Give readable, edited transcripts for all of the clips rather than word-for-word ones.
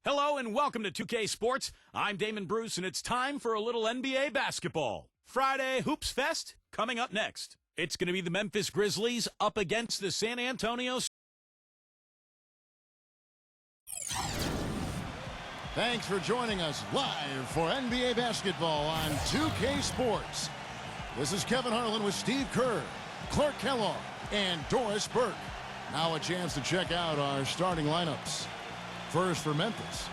Hello and welcome to 2K Sports. I'm Damon Bruce and it's time for a little NBA basketball. Friday Hoops Fest coming up next. It's going to be the Memphis Grizzlies up against the San Antonio. Thanks for joining us live for NBA basketball on 2K Sports. This is Kevin Harlan with Steve Kerr, Clark Kellogg, and Doris Burke. Now a chance to check out our starting lineups. First for Memphis.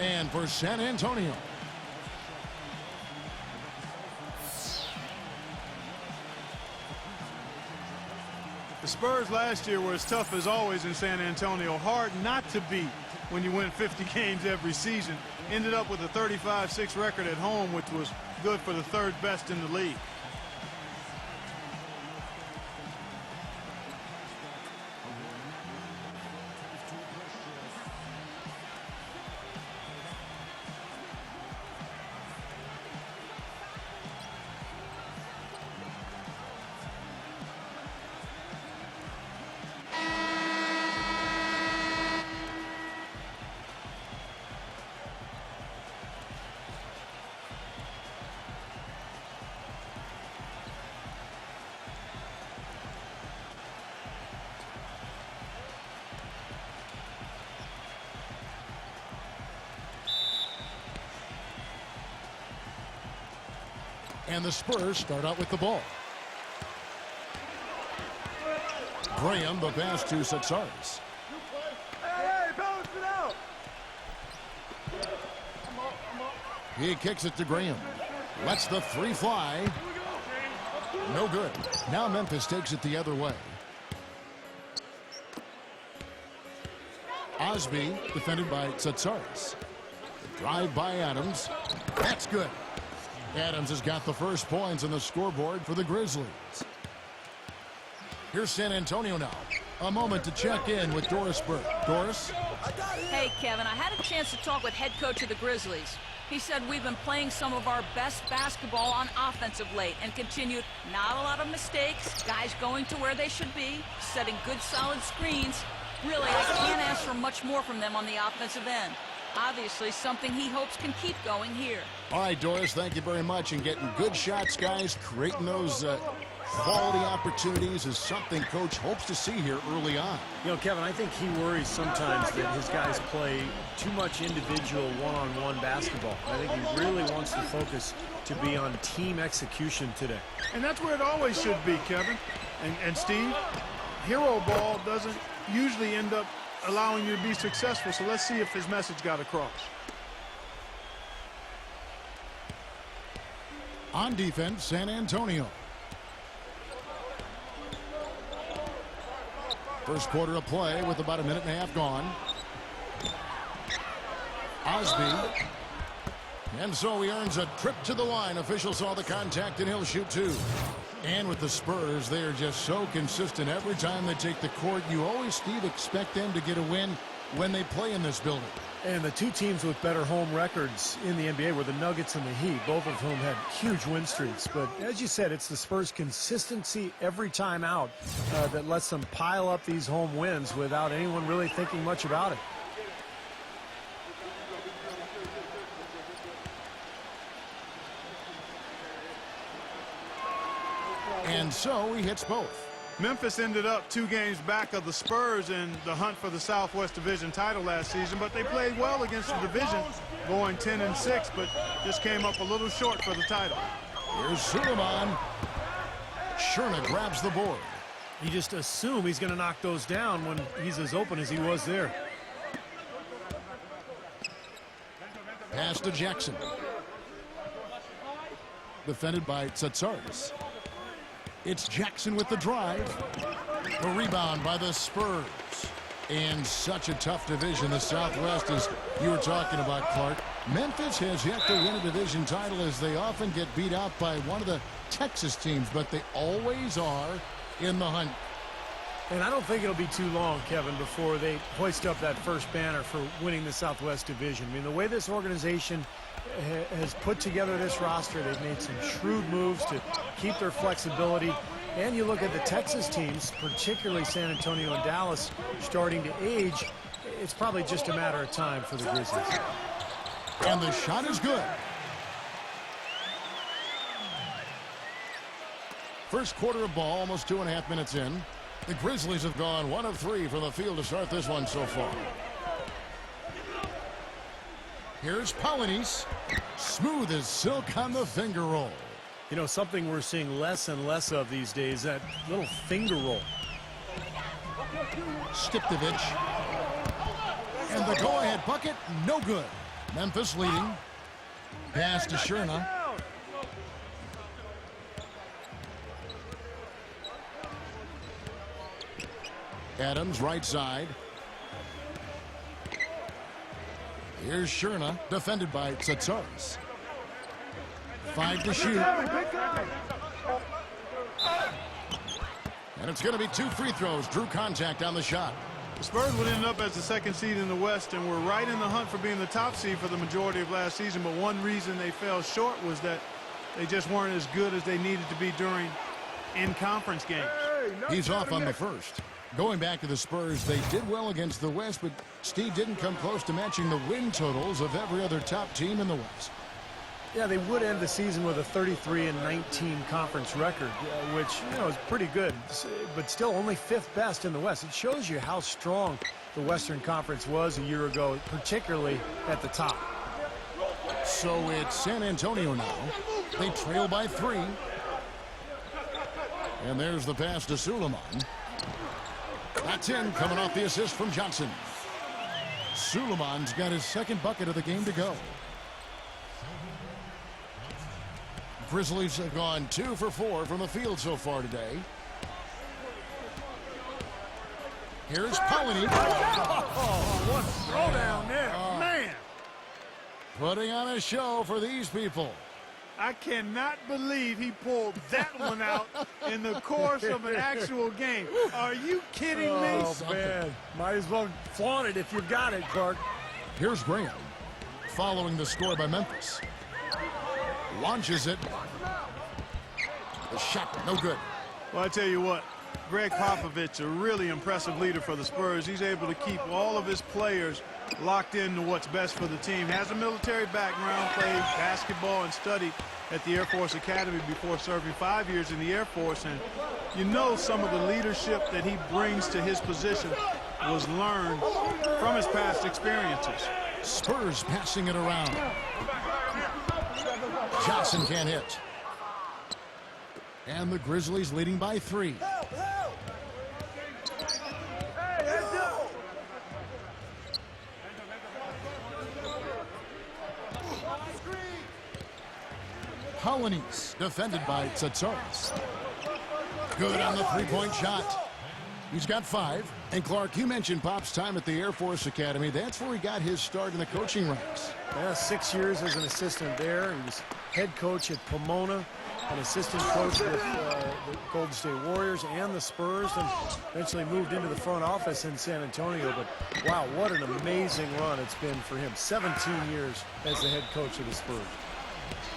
And for San Antonio. The Spurs last year were as tough as always in San Antonio. Hard not to beat when you win 50 games every season. Ended up with a 35-6 record at home, which was good for the third best in the league. And the Spurs start out with the ball. Graham, the pass to Satsaris. Hey, balance it out! He kicks it to Graham. Lets the three fly. No good. Now Memphis takes it the other way. Osby, defended by Satsaris. The drive by Adams. That's good. Adams has got the first points on the scoreboard for the Grizzlies. Here's San Antonio now. A moment to check in with Doris Burke. Doris? Hey, Kevin, I had a chance to talk with head coach of the Grizzlies. He said we've been playing some of our best basketball on offense of late and continued not a lot of mistakes, guys going to where they should be, setting good solid screens. Really, I can't ask for much more from them on the offensive end. Obviously, something he hopes can keep going here. All right, Doris, thank you very much. And getting good shots, guys, creating those quality opportunities is something Coach hopes to see here early on. You know, Kevin, I think he worries sometimes that his guys play too much individual one-on-one basketball. I think he really wants the focus to be on team execution today. And that's where it always should be, Kevin. And Steve, hero ball doesn't usually end up allowing you to be successful, so let's see if his message got across. On defense, San Antonio. First quarter of play with about a minute and a half gone. Osby. And so he earns a trip to the line. Official saw the contact and he'll shoot two. And with the Spurs, they are just so consistent. Every time they take the court, you always, Steve, expect them to get a win when they play in this building. And the two teams with better home records in the NBA were the Nuggets and the Heat, both of whom had huge win streaks. But as you said, it's the Spurs' consistency every time out that lets them pile up these home wins without anyone really thinking much about it. And so he hits both. Memphis ended up 2 games back of the Spurs in the hunt for the Southwest Division title last season, but they played well against the division, going 10-6, but just came up a little short for the title. Here's Suleiman. Sherna grabs the board. You just assume he's going to knock those down when he's as open as he was there. Pass to Jackson. Defended by Tsatsaris. It's Jackson with the drive. The rebound by the Spurs. And such a tough division, the Southwest, as you were talking about, Clark. Memphis has yet to win a division title, as they often get beat out by one of the Texas teams, but they always are in the hunt. And I don't think it'll be too long, Kevin, before they hoist up that first banner for winning the Southwest Division. I mean, the way this organization has put together this roster. They've made some shrewd moves to keep their flexibility. And you look at the Texas teams, particularly San Antonio and Dallas, starting to age. It's probably just a matter of time for the Grizzlies. And the shot is good. First quarter of ball, almost 2.5 minutes in. The Grizzlies have gone 1 of 3 from the field to start this one so far. Here's Polonius. Smooth as silk on the finger roll. You know, something we're seeing less and less of these days, that little finger roll. Stiptovich. And the go-ahead bucket, no good. Memphis leading. Pass to Sherna. Adams, right side. Here's Sherna, defended by Tsatsaris. 5 to shoot. And it's going to be 2 free throws. Drew contact on the shot. The Spurs would end up as the 2nd seed in the West and were right in the hunt for being the top seed for the majority of last season. But one reason they fell short was that they just weren't as good as they needed to be during in-conference games. He's off on the first. Going back to the Spurs, they did well against the West, but Steve didn't come close to matching the win totals of every other top team in the West. Yeah, they would end the season with a 33-19 conference record, which, you know, is pretty good, but still only 5th best in the West. It shows you how strong the Western Conference was a year ago, particularly at the top. So it's San Antonio now. They trail by 3. And there's the pass to Suleiman. That's in, coming off the assist from Johnson. Suleiman's got his 2nd bucket of the game to go. Grizzlies have gone 2 for 4 from the field so far today. Here's Polonius. Oh, what a throwdown there, man. Putting on a show for these people. I cannot believe he pulled that one out in the course of an actual game. Are you kidding me? Oh, man. Might as well flaunt it if you've got it, Clark. Here's Graham, following the score by Memphis. Launches it. The shot, no good. Well, I tell you what, Greg Popovich, a really impressive leader for the Spurs. He's able to keep all of his players locked into what's best for the team. Has a military background, played basketball and studied at the Air Force Academy before serving 5 years in the Air Force. And you know some of the leadership that he brings to his position was learned from his past experiences. Spurs passing it around. Johnson can't hit. And the Grizzlies leading by 3. Polonius, defended by Tsatsaris. Good on the 3-point shot. He's got 5. And Clark, you mentioned Pop's time at the Air Force Academy. That's where he got his start in the coaching ranks. Yeah, 6 years as an assistant there. He was head coach at Pomona, an assistant coach with the Golden State Warriors and the Spurs, and eventually moved into the front office in San Antonio. But, wow, what an amazing run it's been for him. 17 years as the head coach of the Spurs.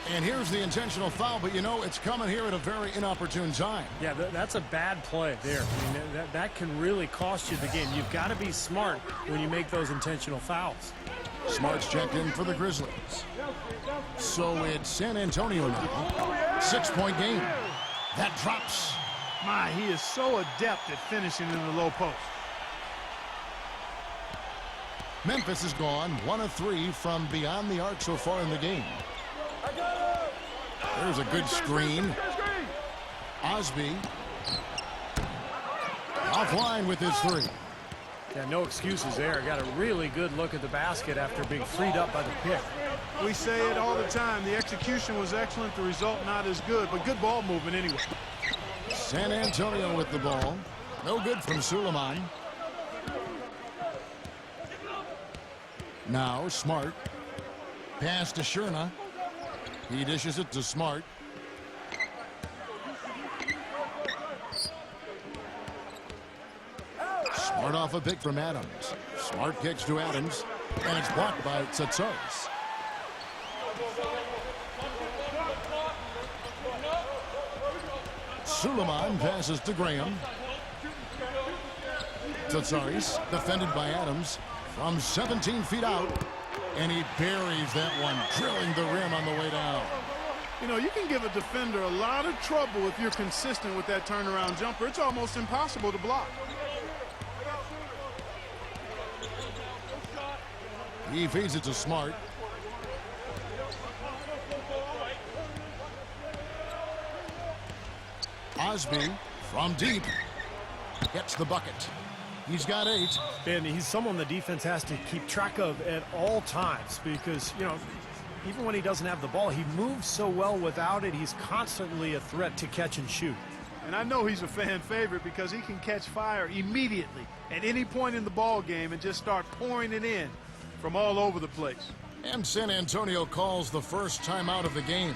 And here's the intentional foul, but you know, it's coming here at a very inopportune time. Yeah, that's a bad play there. I mean, that can really cost you the game. You've got to be smart when you make those intentional fouls. Smart's checked in for the Grizzlies. So it's San Antonio now. 6-point game. That drops. My, he is so adept at finishing in the low post. Memphis has gone 1 of 3 from beyond the arc so far in the game. There's a good screen. Osby offline with his 3. Yeah, no excuses there. Got a really good look at the basket after being freed up by the pick. We say it all the time. The execution was excellent. The result not as good, but good ball movement anyway. San Antonio with the ball. No good from Suleiman. Now Smart. Pass to Sherna. He dishes it to Smart. Smart off a pick from Adams. Smart kicks to Adams. And it's blocked by Tsatsaris. Suleiman passes to Graham. Tsatsouris defended by Adams from 17 feet out. And he buries that one, drilling the rim on the way down. You know, you can give a defender a lot of trouble if you're consistent with that turnaround jumper. It's almost impossible to block. He feeds it to Smart. Osby from deep gets the bucket. He's got 8. And he's someone the defense has to keep track of at all times because, you know, even when he doesn't have the ball, he moves so well without it. He's constantly a threat to catch and shoot. And I know he's a fan favorite because he can catch fire immediately at any point in the ball game and just start pouring it in from all over the place. And San Antonio calls the first timeout of the game.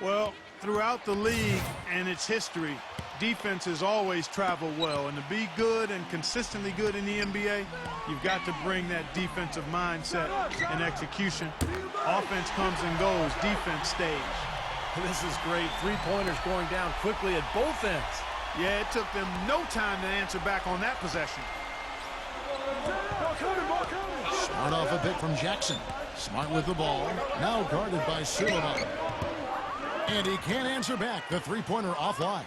Well, throughout the league and its history, defenses always travel well, and to be good and consistently good in the NBA, you've got to bring that defensive mindset and execution. Offense comes and goes, defense stays. This is great. 3-pointers going down quickly at both ends. Yeah, it took them no time to answer back on that possession. Smart off a pick from Jackson. Smart with the ball, now guarded by Suleiman. And he can't answer back. The 3-pointer offline.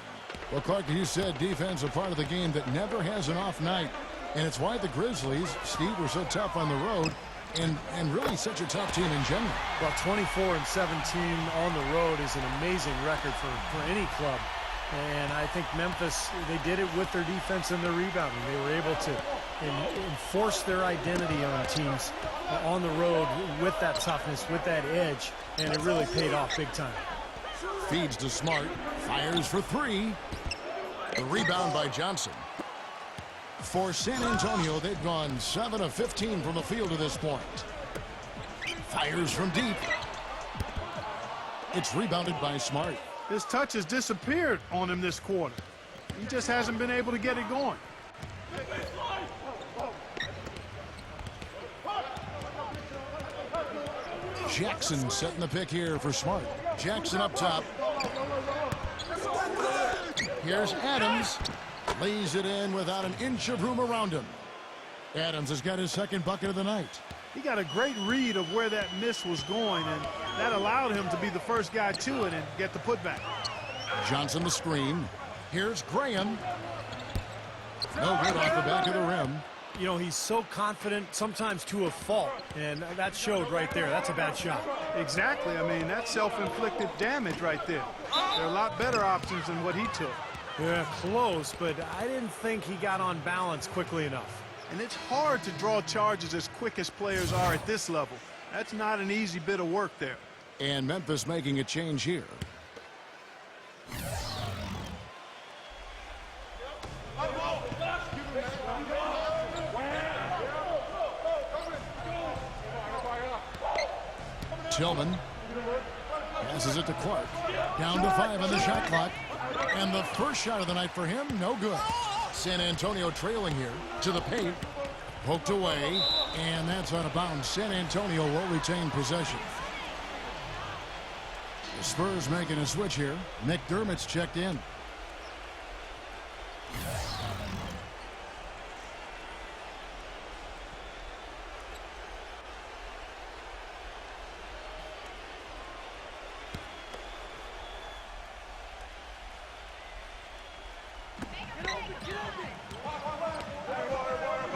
Well, Clark, you said defense a part of the game that never has an off night. And it's why the Grizzlies, Steve, were so tough on the road and really such a tough team in general. Well, 24-17 on the road is an amazing record for any club. And I think Memphis, they did it with their defense and their rebounding. They were able to enforce their identity on teams on the road with that toughness, with that edge, and it really paid off big time. Feeds to Smart, fires for 3. The rebound by Johnson. For San Antonio, they've gone 7 of 15 from the field to this point. Fires from deep. It's rebounded by Smart. His touch has disappeared on him this quarter. He just hasn't been able to get it going. Jackson setting the pick here for Smart. Jackson up top. Here's Adams. Lays it in without an inch of room around him. Adams has got his second bucket of the night. He got a great read of where that miss was going, and that allowed him to be the first guy to it and get the putback. Johnson the screen. Here's Graham. No good off the back of the rim. You know, he's so confident, sometimes to a fault, and that showed right there. That's a bad shot. Exactly. I mean, that's self-inflicted damage right there. There are a lot better options than what he took. Yeah, close, but I didn't think he got on balance quickly enough. And it's hard to draw charges as quick as players are at this level. That's not an easy bit of work there. And Memphis making a change here. Tillman passes it to Clark. Down to 5 on the shot clock. And the first shot of the night for him, no good. San Antonio trailing here to the paint. Poked away, and that's out of bounds. San Antonio will retain possession. The Spurs making a switch here. McDermott's checked in.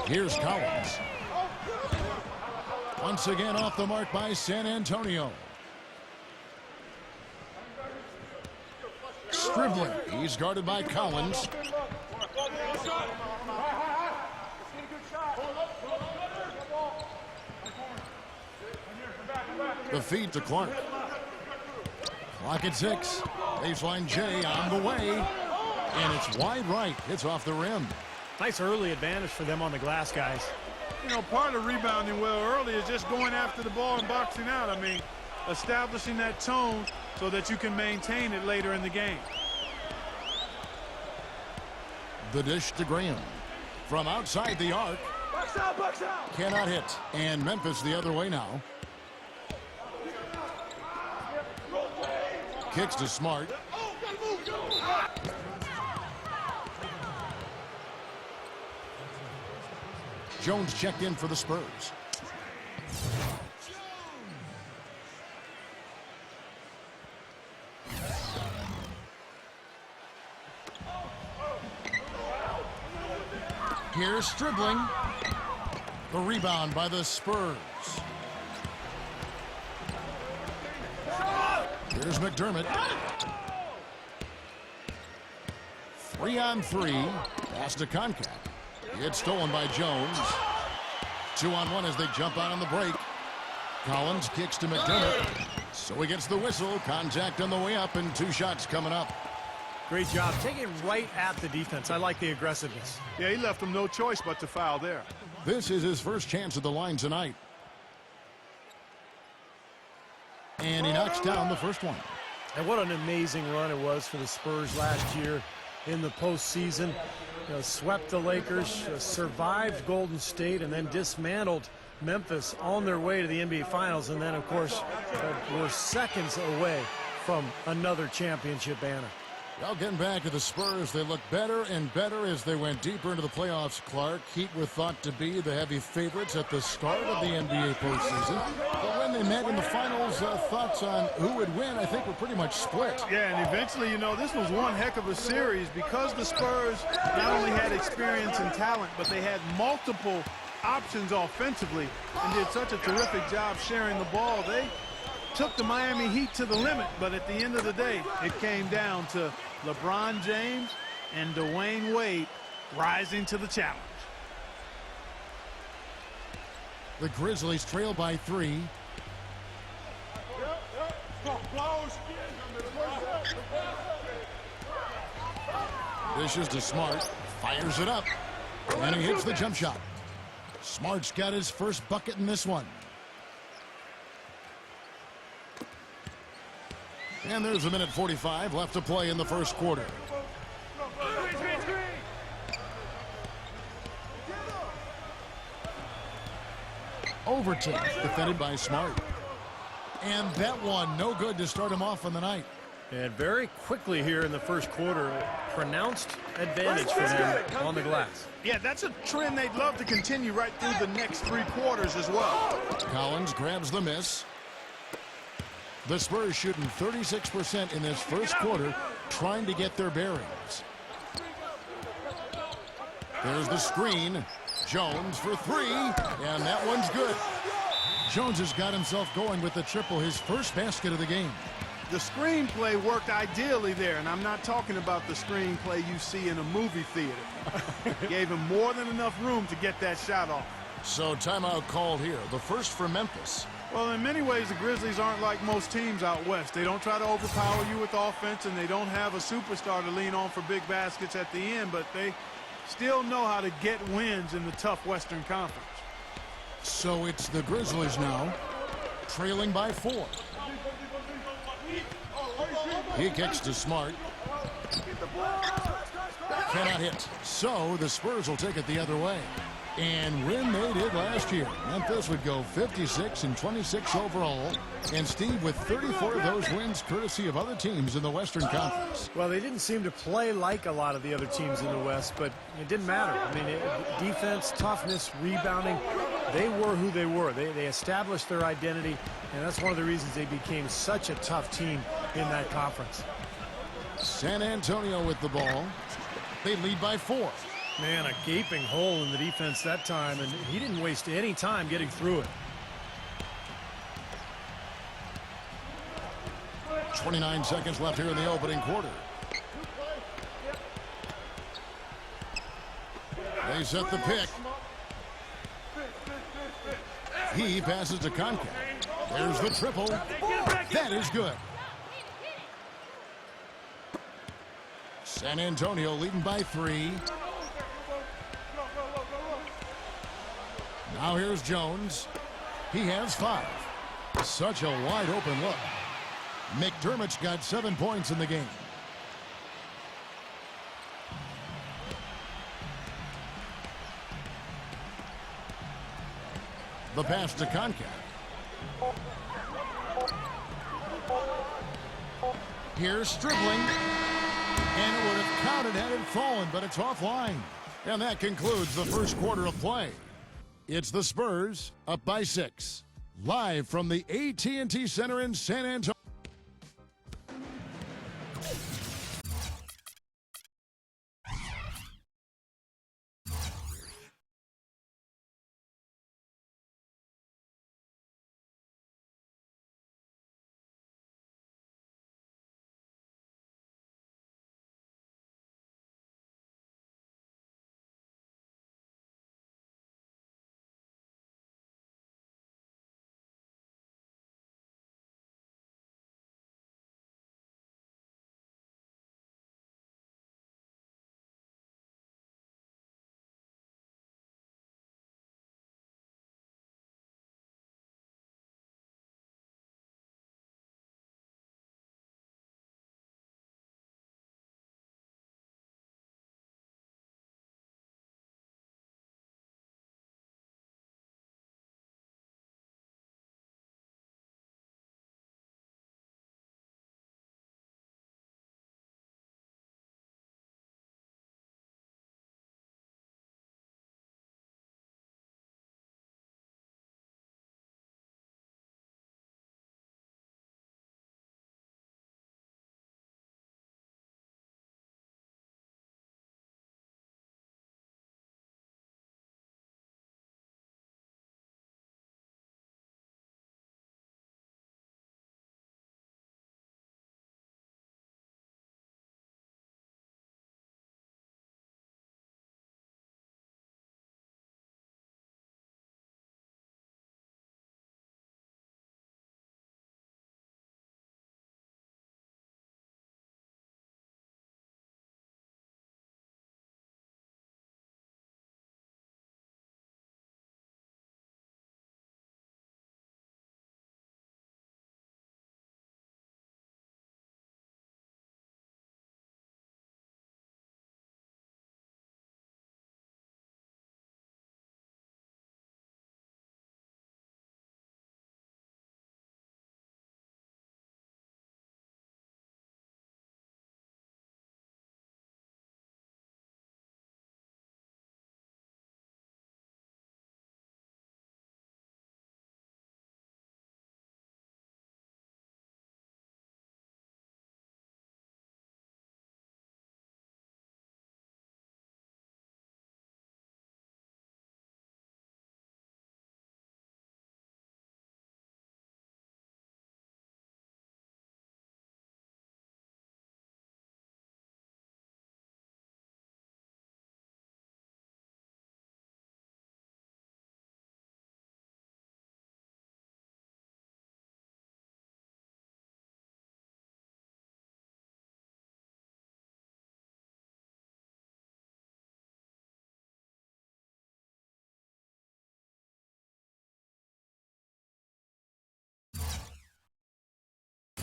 Here's Collins. Once again off the mark by San Antonio. Scribbling. He's guarded by Collins. The feed to Clark. Clock at 6. Baseline J on the way. And it's wide right. It's off the rim. Nice early advantage for them on the glass, guys. You know, part of rebounding well early is just going after the ball and boxing out. I mean, establishing that tone so that you can maintain it later in the game. The dish to Graham. From outside the arc. Box out, box out. Cannot hit. And Memphis the other way now. Kicks to Smart. Jones checked in for the Spurs. Here's dribbling. The rebound by the Spurs. Here's McDermott. 3-on-3. Pass to Concat. It's stolen by Jones. 2-on-1 as they jump out on the break. Collins kicks to McDermott. So he gets the whistle. Contact on the way up and 2 shots coming up. Great job. Taking it right at the defense. I like the aggressiveness. Yeah, he left him no choice but to foul there. This is his first chance at the line tonight. And he knocks down the first one. And what an amazing run it was for the Spurs last year in the postseason. You know, swept the Lakers, survived Golden State, and then dismantled Memphis on their way to the NBA Finals. And then, of course, we're seconds away from another championship banner. Well, getting back to the Spurs, they look better and better as they went deeper into the playoffs, Clark. Heat were thought to be the heavy favorites at the start of the NBA postseason. But when they met in the finals, thoughts on who would win, I think, were pretty much split. Yeah, and eventually, you know, this was one heck of a series because the Spurs not only had experience and talent, but they had multiple options offensively and did such a terrific job sharing the ball. They took the Miami Heat to the limit, but at the end of the day, it came down to LeBron James and Dwayne Wade rising to the challenge. The Grizzlies trail by 3. Dishes to Smart, fires it up, and he hits the jump shot. Smart's got his first bucket in this one. And there's a minute 45 left to play in the first quarter. Overton, defended by Smart. And that one, no good to start him off on the night. And very quickly here in the first quarter, pronounced advantage for them on the glass. Yeah, that's a trend they'd love to continue right through the next 3 quarters as well. Collins grabs the miss. The Spurs shooting 36% in this first quarter, trying to get their bearings. There's the screen. Jones for 3, and that one's good. Jones has got himself going with the triple, his first basket of the game. The screenplay worked ideally there, and I'm not talking about the screenplay you see in a movie theater. Gave him more than enough room to get that shot off. So timeout called here, the first for Memphis. Well, in many ways, the Grizzlies aren't like most teams out west. They don't try to overpower you with offense, and they don't have a superstar to lean on for big baskets at the end, but they still know how to get wins in the tough Western Conference. So it's the Grizzlies now, trailing by 4. He kicks to Smart. Cannot hit. So the Spurs will take it the other way. And when they did last year, Memphis would go 56-26 overall. And Steve, with 34 of those wins courtesy of other teams in the Western Conference. Well, they didn't seem to play like a lot of the other teams in the West, but it didn't matter. I mean, defense, toughness, rebounding, they were who they were. They established their identity, and that's one of the reasons they became such a tough team in that conference. San Antonio with the ball. They lead by 4. Man, a gaping hole in the defense that time, and he didn't waste any time getting through it. 29 seconds left here in the opening quarter. They set the pick. He passes to Concat. There's the triple. That is good. San Antonio leading by 3. Now here's Jones. He has 5. Such a wide open look. McDermott's got 7 points in the game. The pass to Concat. Here's dribbling. And it would have counted had it fallen, but it's offline. And that concludes the first quarter of play. It's the Spurs up by 6. Live from the AT&T Center in San Antonio.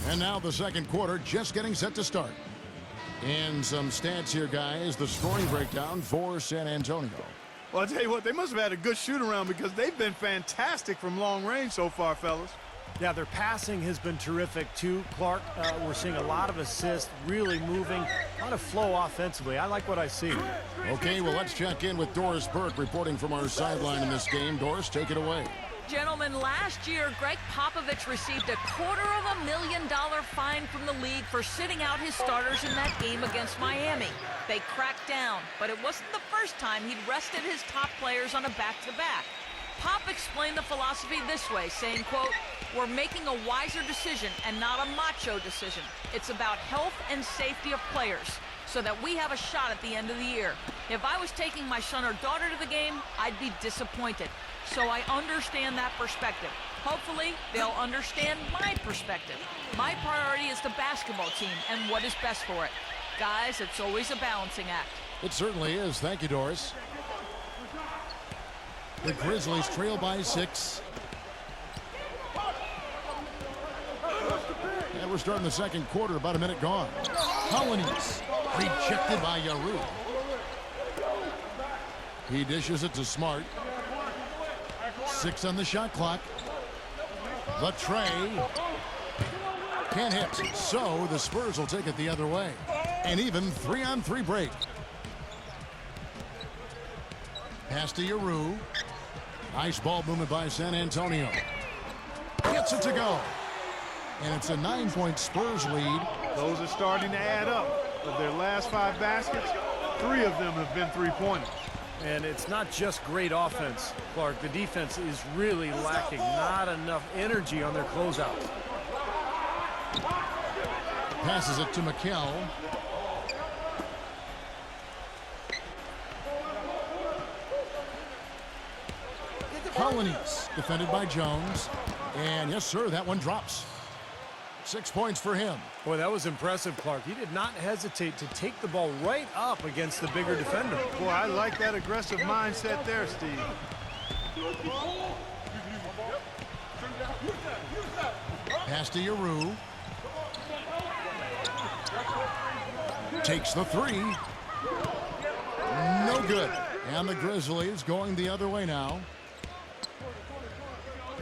And now the second quarter just getting set to start. And some stats here, guys. The scoring breakdown for San Antonio. Well, I'll tell you what, they must have had a good shoot-around because they've been fantastic from long range so far, fellas. Yeah, their passing has been terrific, too. Clark, we're seeing a lot of assists, really moving, a lot of flow offensively. I like what I see. Okay, well, let's check in with Doris Burke reporting from our sideline in this game. Doris, take it away. Gentlemen, last year, Greg Popovich received a $250,000 fine from the league for sitting out his starters in that game against Miami. They cracked down, but it wasn't the first time he'd rested his top players on a back-to-back. Pop explained the philosophy this way, saying, quote, "We're making a wiser decision and not a macho decision. It's about health and safety of players so that we have a shot at the end of the year. If I was taking my son or daughter to the game, I'd be disappointed. So I understand that perspective. Hopefully, they'll understand my perspective. My priority is the basketball team and what is best for it. Guys, it's always a balancing act." It certainly is. Thank you, Doris. The Grizzlies trail by 6. And we're starting the second quarter, about a minute gone. Colonies rejected by Yaru. He dishes it to Smart. 6 on the shot clock. The tray. Can't hit. So the Spurs will take it the other way. An even 3-on-3 break. Pass to Yaru. Nice ball movement by San Antonio. Gets it to go. And it's a 9-point Spurs lead. Those are starting to add up. Of their last 5 baskets, 3 of them have been three-pointers. And it's not just great offense, Clark. The defense is really lacking. Not enough energy on their closeouts. Passes it to McKell. Colonies defended by Jones. And yes, sir, that one drops. 6 points for him. Boy, that was impressive, Clark. He did not hesitate to take the ball right up against the bigger defender. Boy, I like that aggressive mindset there, Steve. Pass to Giroux. Takes the 3. No good. And the Grizzlies going the other way now.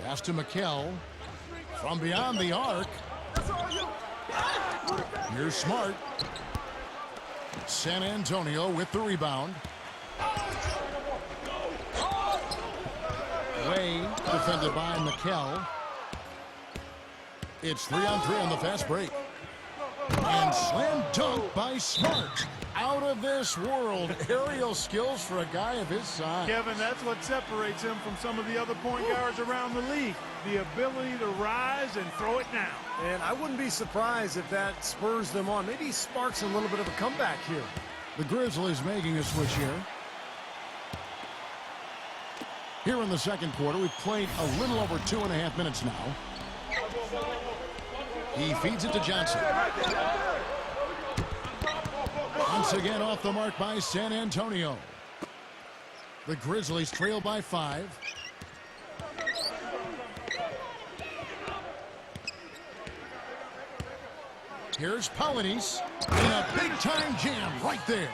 Pass to McKell. From beyond the arc. Here's Smart. San Antonio with the rebound. Way defended by McKell. It's 3-on-3 on the fast break. And slam dunk by Smart. Out of this world. Aerial skills for a guy of his size. Kevin, that's what separates him from some of the other point guards around the league. The ability to rise and throw it down. And I wouldn't be surprised if that spurs them on. Maybe sparks a little bit of a comeback here. The Grizzlies making a switch here. Here in the second quarter, we've played a little over 2.5 minutes now. He feeds it to Johnson. Once again off the mark by San Antonio. The Grizzlies trail by 5. Here's Polonius. And a big-time jam right there.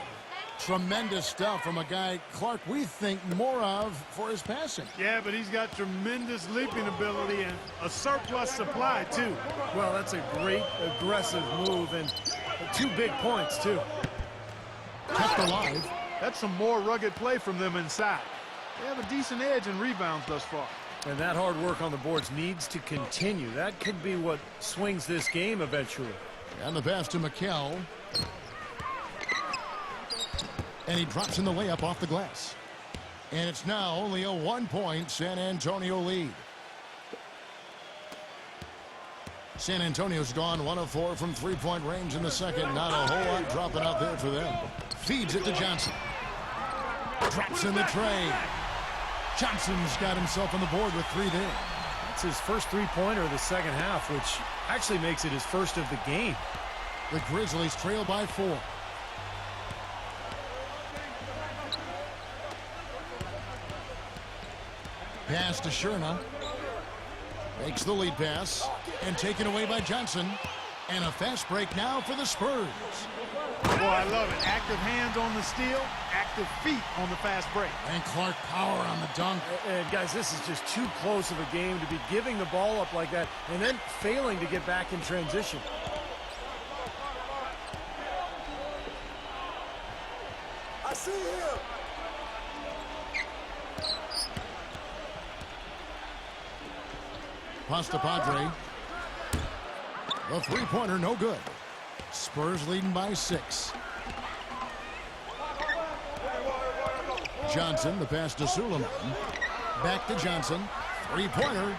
Tremendous stuff from a guy, Clark, we think more of for his passing. Yeah, but he's got tremendous leaping ability and a surplus supply, too. Well, that's a great aggressive move, and 2 big points, too. Kept alive. That's some more rugged play from them inside. They have a decent edge in rebounds thus far. And that hard work on the boards needs to continue. That could be what swings this game eventually. And the pass to McKell. And he drops in the layup off the glass. And it's now only a 1-point San Antonio lead. San Antonio's gone 1 of 4 from 3-point range in the second. Not a whole lot dropping out there for them. Feeds it to Johnson. Drops in the tray. Johnson's got himself on the board with 3 there. That's his first 3-pointer of the second half, which actually makes it his first of the game. The Grizzlies trail by 4. Pass to Sherna. Makes the lead pass. And taken away by Johnson. And a fast break now for the Spurs. Boy, I love it. Active hands on the steal, active feet on the fast break. And Clark power on the dunk. And guys, this is just too close of a game to be giving the ball up like that and then failing to get back in transition. I see him. Pasta Padre. The 3-pointer, no good. Spurs leading by 6. Johnson, the pass to Suleiman. Back to Johnson. 3-pointer.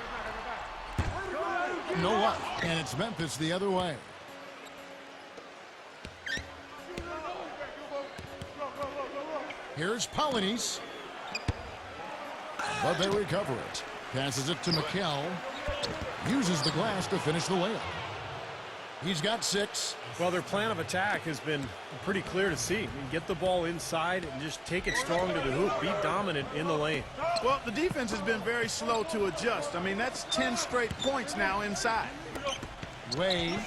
No luck. And it's Memphis the other way. Here's Polonius. But they recover it. Passes it to McKell. Uses the glass to finish the layup. He's got 6. Well, their plan of attack has been pretty clear to see. Get the ball inside and just take it strong to the hoop. Be dominant in the lane. Well, the defense has been very slow to adjust. I mean, that's 10 straight points now inside. Way.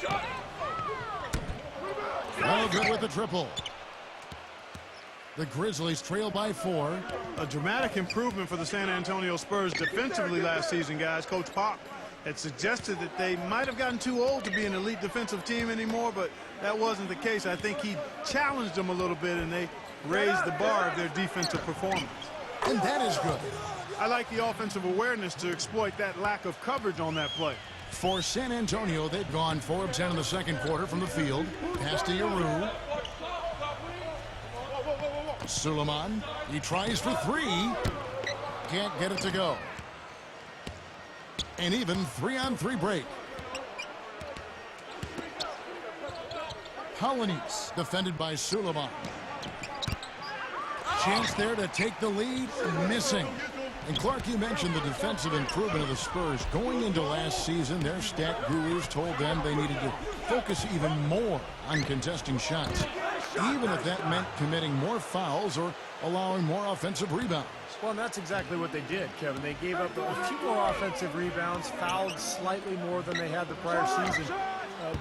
No good with the triple. The Grizzlies trail by 4. A dramatic improvement for the San Antonio Spurs defensively last season, guys. Coach Pop had suggested that they might have gotten too old to be an elite defensive team anymore, but that wasn't the case. I think he challenged them a little bit, and they raised the bar of their defensive performance. And that is good. I like the offensive awareness to exploit that lack of coverage on that play. For San Antonio, they've gone 4 of 10 in the second quarter from the field. Pass to Yeru. Suleiman, he tries for 3. Can't get it to go. An even 3-on-3 break. Hollanese, defended by Suleiman. Chance there to take the lead, missing. And Clark, you mentioned the defensive improvement of the Spurs. Going into last season, their stat gurus told them they needed to focus even more on contesting shots, even if that meant committing more fouls or allowing more offensive rebounds. Well, and that's exactly what they did, Kevin. They gave up a few more offensive rebounds, fouled slightly more than they had the prior season,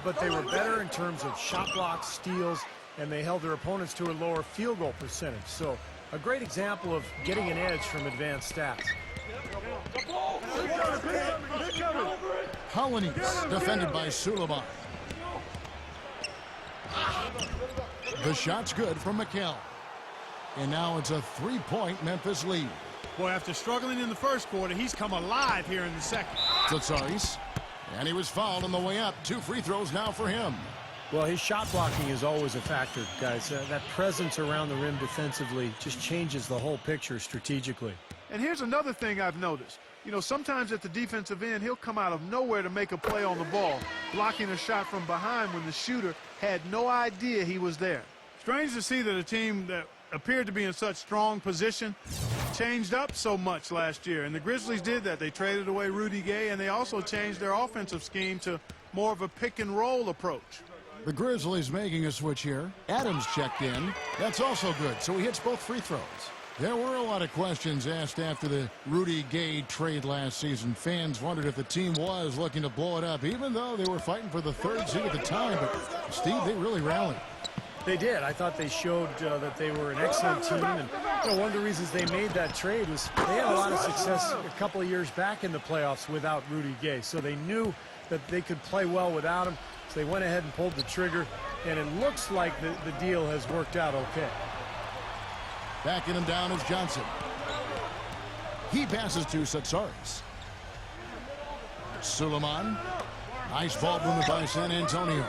but they were better in terms of shot blocks, steals, and they held their opponents to a lower field goal percentage. So a great example of getting an edge from advanced stats. Hollanese, defended by Suleiman. The shot's good from McHale. And now it's a 3-point Memphis lead. Boy, after struggling in the first quarter, he's come alive here in the second. Tsatsouris. And he was fouled on the way up. 2 free throws now for him. Well, his shot blocking is always a factor, guys. That presence around the rim defensively just changes the whole picture strategically. And here's another thing I've noticed. You know, sometimes at the defensive end, he'll come out of nowhere to make a play on the ball, blocking a shot from behind when the shooter had no idea he was there. Strange to see that a team that appeared to be in such strong position changed up so much last year. And the Grizzlies did that. They traded away Rudy Gay, and they also changed their offensive scheme to more of a pick-and-roll approach. The Grizzlies making a switch here. Adams checked in. That's also good, so he hits both free throws. There were a lot of questions asked after the Rudy Gay trade last season. Fans wondered if the team was looking to blow it up, even though they were fighting for the 3rd seed at the time. But, Steve, they really rallied. They did. I thought they showed that they were an excellent team. And one of the reasons they made that trade was they had a lot of success a couple of years back in the playoffs without Rudy Gay. So they knew that they could play well without him. So they went ahead and pulled the trigger. And it looks like the deal has worked out okay. Backing him down is Johnson. He passes to Tsatsouris. Suleiman. Nice ball movement by San Antonio.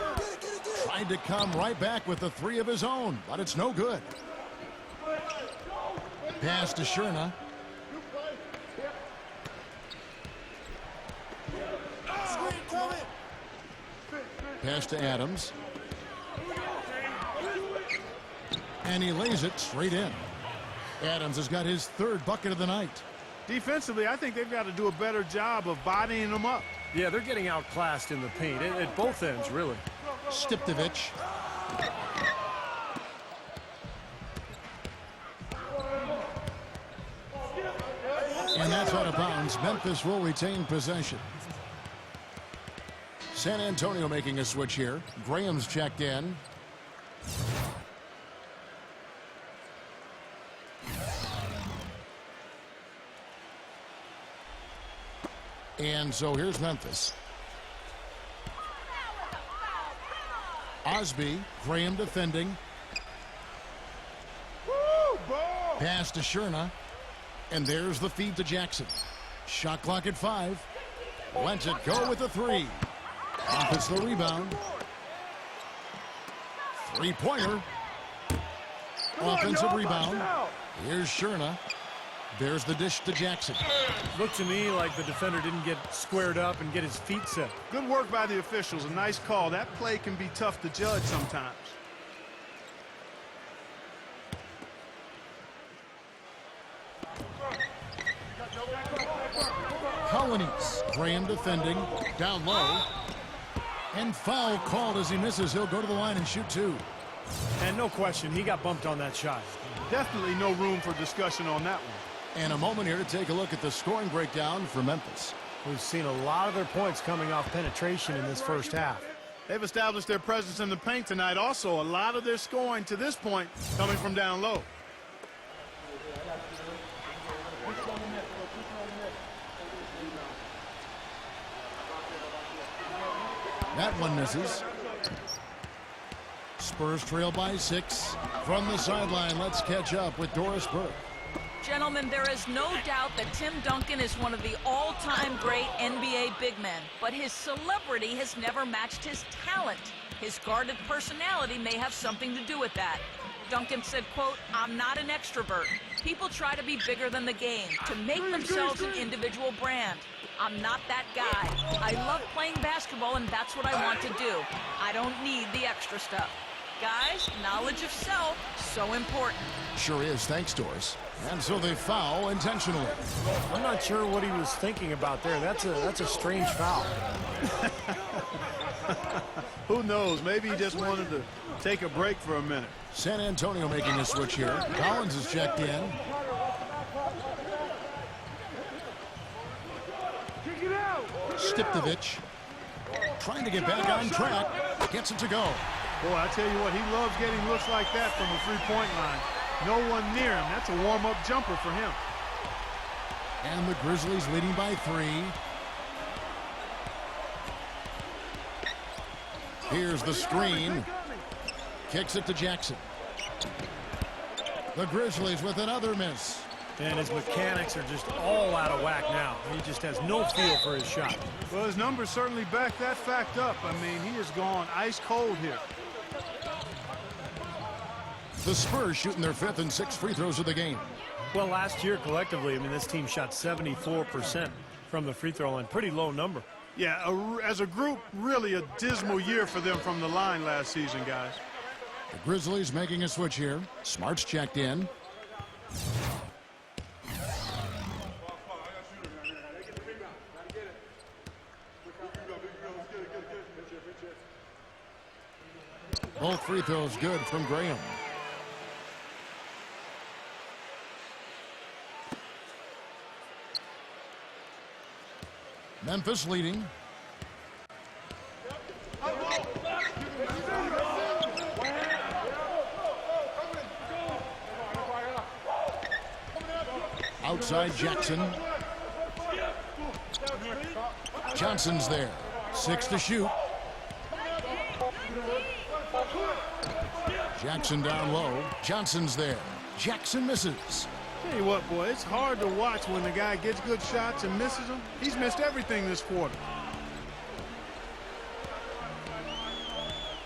Tried to come right back with the 3 of his own, but it's no good. Pass to Sherna. Pass to Adams. And he lays it straight in. Adams has got his 3rd bucket of the night. Defensively, I think they've got to do a better job of bodying them up. Yeah, they're getting outclassed in the paint at both ends, really. Stiptovich. And that's out of bounds. Memphis will retain possession. San Antonio making a switch here. Graham's checked in. And so here's Memphis. Osby, Graham defending. Pass to Sherna. And there's the feed to Jackson. Shot clock at 5. Lets it go with the 3. Memphis the rebound. 3-pointer. Offensive rebound. Here's Sherna. There's the dish to Jackson. Looked to me like the defender didn't get squared up and get his feet set. Good work by the officials. A nice call. That play can be tough to judge sometimes. Hollanese. Graham defending. Down low. And foul called as he misses. He'll go to the line and shoot 2. And no question, he got bumped on that shot. Definitely no room for discussion on that one. And a moment here to take a look at the scoring breakdown for Memphis. We've seen a lot of their points coming off penetration in this first half. They've established their presence in the paint tonight. Also, a lot of their scoring to this point coming from down low. That one misses. Spurs trail by 6. From the sideline, let's catch up with Doris Burke. Gentlemen, there is no doubt that Tim Duncan is one of the all-time great NBA big men, but his celebrity has never matched his talent. His guarded personality may have something to do with that. Duncan said, quote, "I'm not an extrovert. People try to be bigger than the game, to make themselves an individual brand. I'm not that guy. I love playing basketball, and that's what I want to do. I don't need the extra stuff." Guys, knowledge of self, so important. Sure is, thanks, Doris. And so they foul intentionally. I'm not sure what he was thinking about there. That's a strange foul. Who knows? Maybe he just wanted to take a break for a minute. San Antonio making a switch here. Collins is checked in. Stiptovich trying to get back on track. Gets it to go. Boy, I tell you what, he loves getting looks like that from the three-point line. No one near him. That's a warm-up jumper for him. And the Grizzlies leading by 3. Here's the screen. Kicks it to Jackson. The Grizzlies with another miss. And his mechanics are just all out of whack now. He just has no feel for his shot. Well, his numbers certainly back that fact up. I mean, he has gone ice cold here. The Spurs shooting their 5th and 6th free throws of the game. Well, last year collectively, I mean, this team shot 74% from the free throw line. Pretty low number. Yeah, as a group, really a dismal year for them from the line last season, guys. The Grizzlies making a switch here. Smart's checked in. Both free throws good from Graham. Memphis leading. Outside Jackson. Johnson's there. 6 to shoot. Jackson down low. Johnson's there. Jackson misses. Tell you what, boy, it's hard to watch when the guy gets good shots and misses them. He's missed everything this quarter.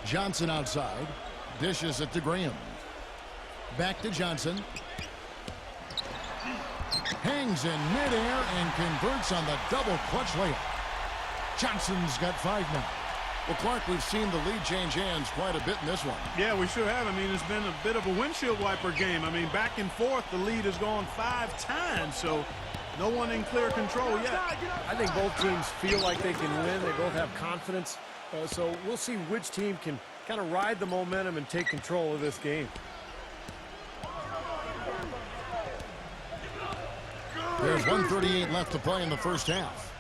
Johnson outside. Dishes it to Graham. Back to Johnson. Hangs in midair and converts on the double clutch layup. Johnson's got 5 now. Well, Clark, we've seen the lead change hands quite a bit in this one. Yeah, we sure have. I mean, it's been a bit of a windshield wiper game. I mean, back and forth, the lead has gone 5 times, so no one in clear control yet. I think both teams feel like they can win. They both have confidence. So we'll see which team can kind of ride the momentum and take control of this game. There's 1:38 left to play in the first half.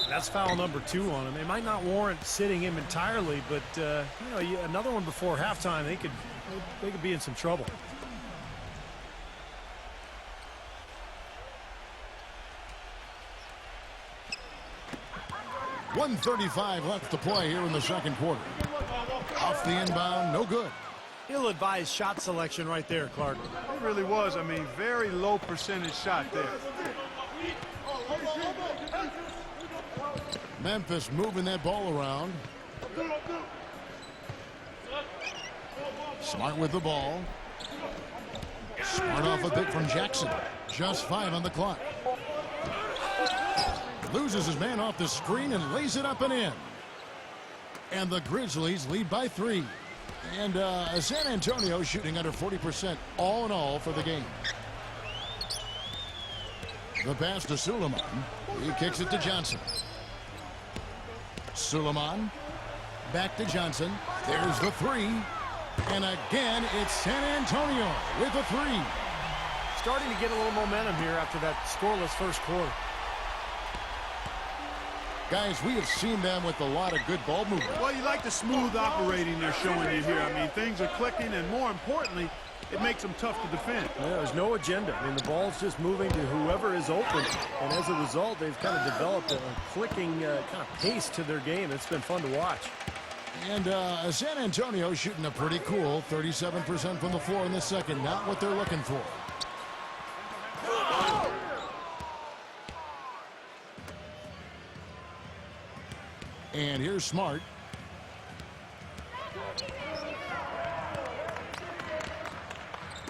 That's foul number 2 on him. It might not warrant sitting him entirely, but you know, another one before halftime, they could be in some trouble. .135 left to play here in the second quarter. Off the inbound, no good. Ill-advised shot selection right there, Clark. It really was. I mean, very low percentage shot there. Memphis moving that ball around. Smart with the ball. Smart off a bit from Jackson. Just 5 on the clock. Loses his man off the screen and lays it up and in. And the Grizzlies lead by 3. And San Antonio shooting under 40% all in all for the game. The pass to Suleiman. He kicks it to Johnson. Suleiman. Back to Johnson. There's the 3. And again, it's San Antonio with a 3. Starting to get a little momentum here after that scoreless first quarter. Guys, we have seen them with a lot of good ball movement. Well, you like the smooth operating they're showing you here. I mean, things are clicking, and more importantly, it makes them tough to defend. Yeah, there's no agenda. I mean, the ball's just moving to whoever is open, and as a result, they've kind of developed a clicking kind of pace to their game. It's been fun to watch. And San Antonio shooting a pretty cool 37% from the floor in the second. Not what they're looking for. And here's Smart.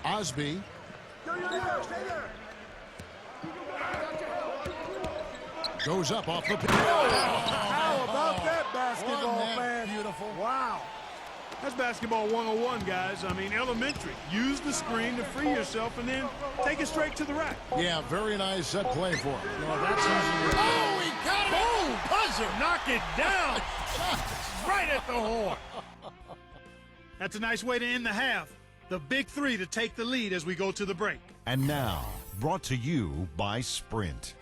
Osby. Goes up off the pitch. How about that basketball, man? Beautiful. Wow. That's basketball 101, guys. I mean, elementary. Use the screen to free yourself and then take it straight to the rack. Yeah, very nice set play for him. Well, that's easy. Oh, he got it! Boom! Buzzer! Knock it down. Right at the horn. That's a nice way to end the half. The big three to take the lead as we go to the break. And now, brought to you by Sprint.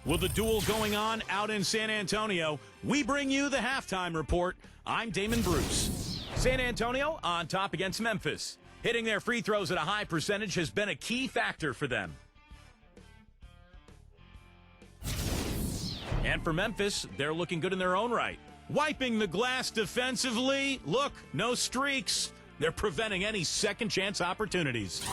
With the duel going on out in San Antonio, we bring you the halftime report. I'm Damon Bruce. San Antonio on top against Memphis. Hitting their free throws at a high percentage has been a key factor for them. And for Memphis, they're looking good in their own right. Wiping the glass defensively. Look, no streaks. They're preventing any second chance opportunities.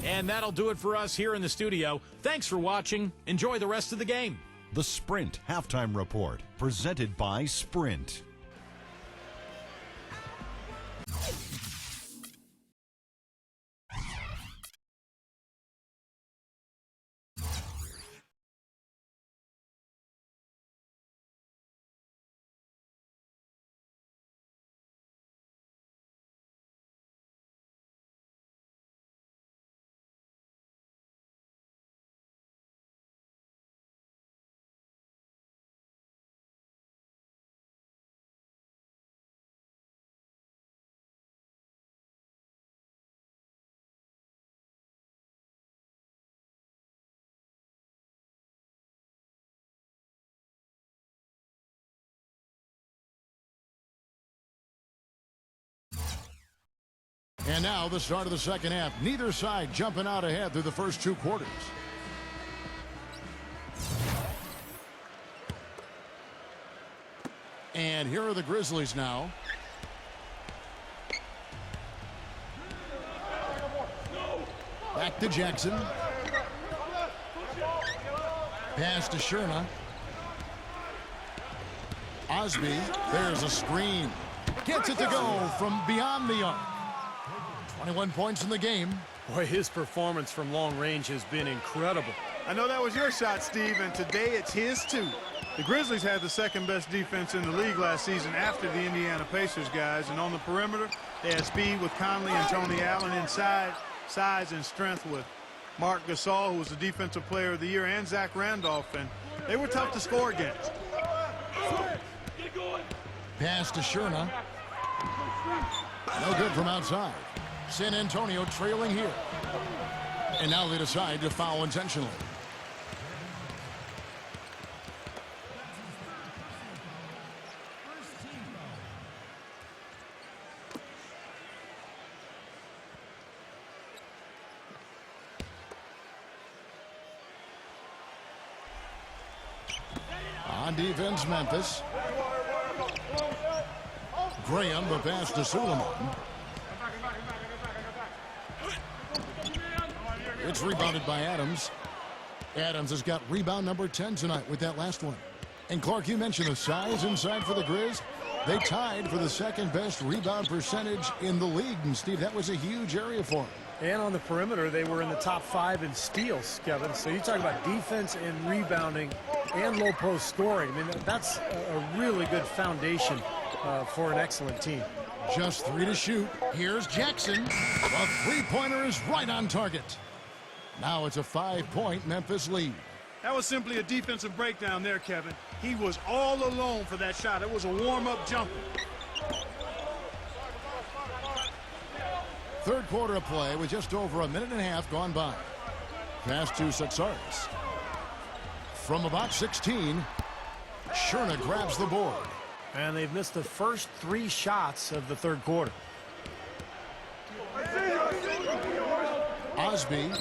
And that'll do it for us here in the studio. Thanks for watching. Enjoy the rest of the game. The Sprint Halftime Report, presented by Sprint. And now the start of the second half. Neither side jumping out ahead through the first two quarters. And here are the Grizzlies now. Back to Jackson. Pass to Sherna. Osby, there's a screen. Gets it to go from beyond the arc. 21 points in the game. Boy, his performance from long range has been incredible. I know that was your shot, Steve, and today it's his too. The Grizzlies had the second best defense in the league last season after the Indiana Pacers, guys. And on the perimeter, they had speed with Conley and Tony Allen inside, size and strength with Marc Gasol, who was the Defensive Player of the Year, and Zach Randolph, and they were tough to score against. Pass to Sherna. No good from outside. San Antonio trailing here. And now they decide to foul intentionally. On defense, Memphis. Graham, the pass to Suleiman. It's rebounded by Adams. Adams has got rebound number 10 tonight with that last one. And Clark, you mentioned the size inside for the Grizz. They tied for the second best rebound percentage in the league. And Steve, that was a huge area for them. And on the perimeter, they were in the top 5 in steals, Kevin. So you talk about defense and rebounding and low post scoring. I mean, that's a really good foundation for an excellent team. Just 3 to shoot. Here's Jackson. The three-pointer is right on target. Now it's a 5-point Memphis lead. That was simply a defensive breakdown there, Kevin. He was all alone for that shot. It was a warm-up jumper. Third quarter of play with just over a minute and a half gone by. Pass to Satsaris. From about 16, Sherna grabs the board. And they've missed the first 3 shots of the third quarter. Osby.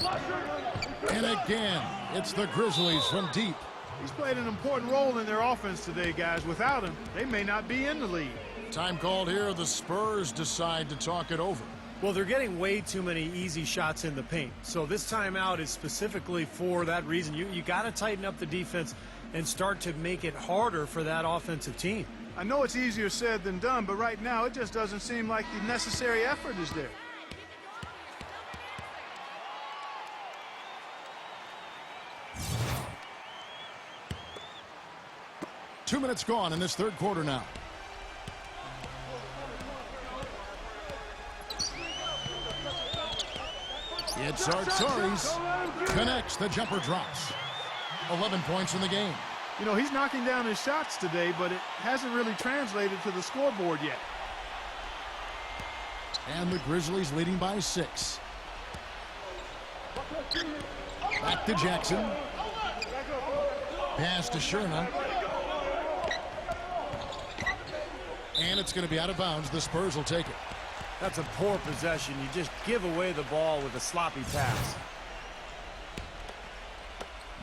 And again, it's the Grizzlies from deep. He's played an important role in their offense today, guys. Without him, they may not be in the lead. Time called here. The Spurs decide to talk it over. Well, they're getting way too many easy shots in the paint. So this timeout is specifically for that reason. You got to tighten up the defense and start to make it harder for that offensive team. I know it's easier said than done, but right now it just doesn't seem like the necessary effort is there. Two minutes gone in this third quarter now. It's Arturi's. Connects. The jumper drops. 11 points in the game. You know, he's knocking down his shots today, but it hasn't really translated to the scoreboard yet. And the Grizzlies leading by 6. Back to Jackson. Pass to Sherna. And it's going to be out of bounds. The Spurs will take it. That's a poor possession. You just give away the ball with a sloppy pass.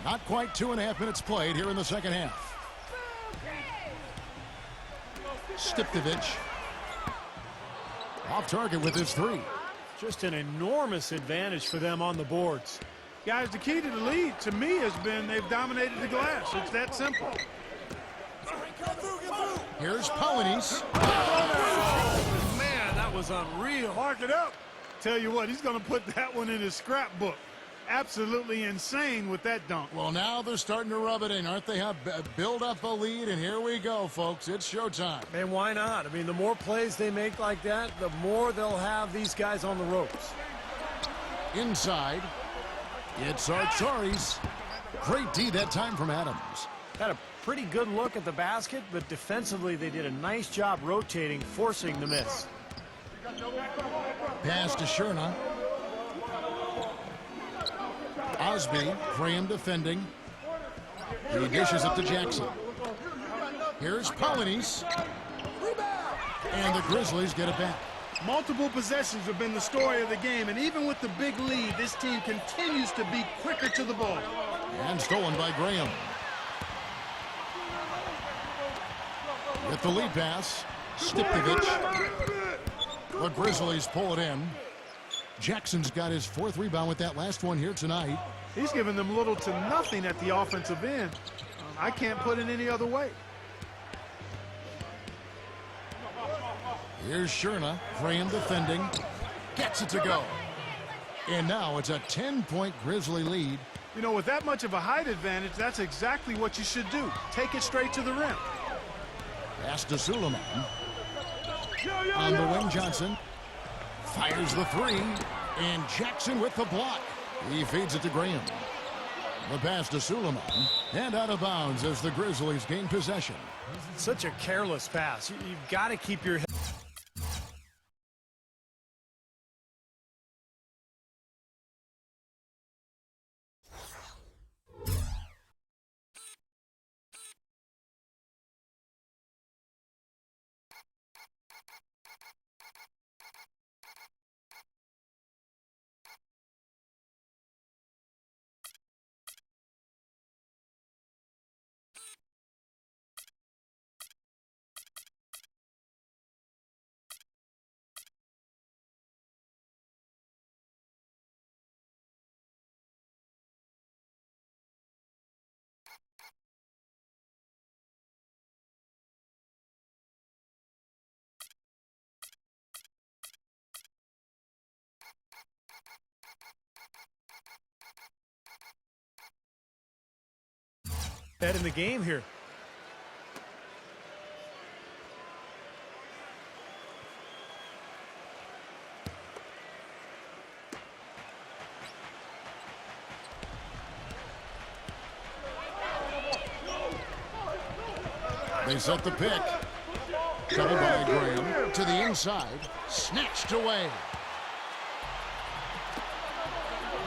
Not quite 2.5 minutes played here in the second half. Stipkovich. Off target with his 3. Just an enormous advantage for them on the boards. Guys, the key to the lead, to me, has been they've dominated the glass. It's that simple. Here's Polynice. Man, that was unreal. Mark it up. Tell you what, he's going to put that one in his scrapbook. Absolutely insane with that dunk. Well, now they're starting to rub it in, aren't they? Build up a lead, and here we go, folks. It's showtime. And why not? I mean, the more plays they make like that, the more they'll have these guys on the ropes. Inside, it's Arturi's. Great D that time from Adams. Had a pretty good look at the basket, but defensively they did a nice job rotating, forcing the miss. Pass to Sherna. Osby, Graham defending. He dishes it to Jackson. Here's Polynice. And the Grizzlies get it back. Multiple possessions have been the story of the game, and even with the big lead, this team continues to be quicker to the ball. And stolen by Graham. With the lead pass, Stipkovich. The Grizzlies pull it in. Jackson's got his 4th rebound with that last one here tonight. He's given them little to nothing at the offensive end. I can't put it any other way. Here's Sherna. Graham defending. Gets it to go. And now it's a 10-point Grizzly lead. You know, with that much of a height advantage, that's exactly what you should do. Take it straight to the rim. Pass to Suleiman. On the wing, Johnson. Fires the 3. And Jackson with the block. He feeds it to Graham. The pass to Suleiman. And out of bounds as the Grizzlies gain possession. Such a careless pass. You've got to keep your head. Bet in the game here. They set the pick. Covered by Graham to the inside. Snatched away.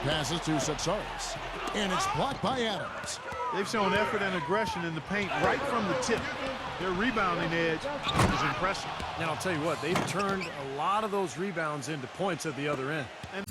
Passes to Satsaris. And it's blocked by Adams. They've shown effort and aggression in the paint right from the tip. Their rebounding edge is impressive. Now, I'll tell you what, they've turned a lot of those rebounds into points at the other end. And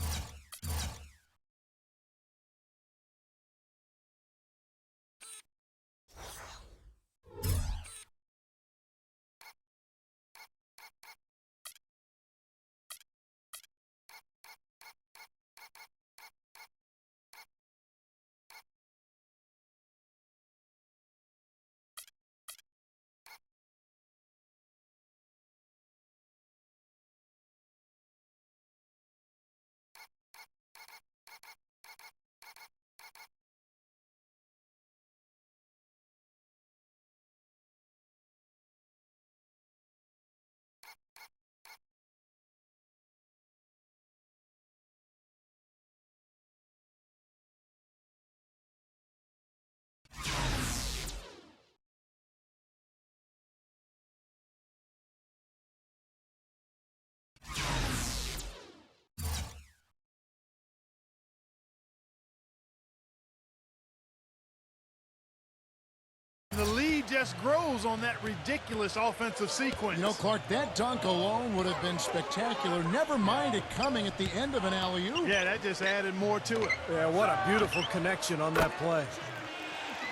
The lead just grows on that ridiculous offensive sequence. You know, Clark, that dunk alone would have been spectacular. Never mind it coming at the end of an alley-oop. Yeah, that just added more to it. Yeah, what a beautiful connection on that play.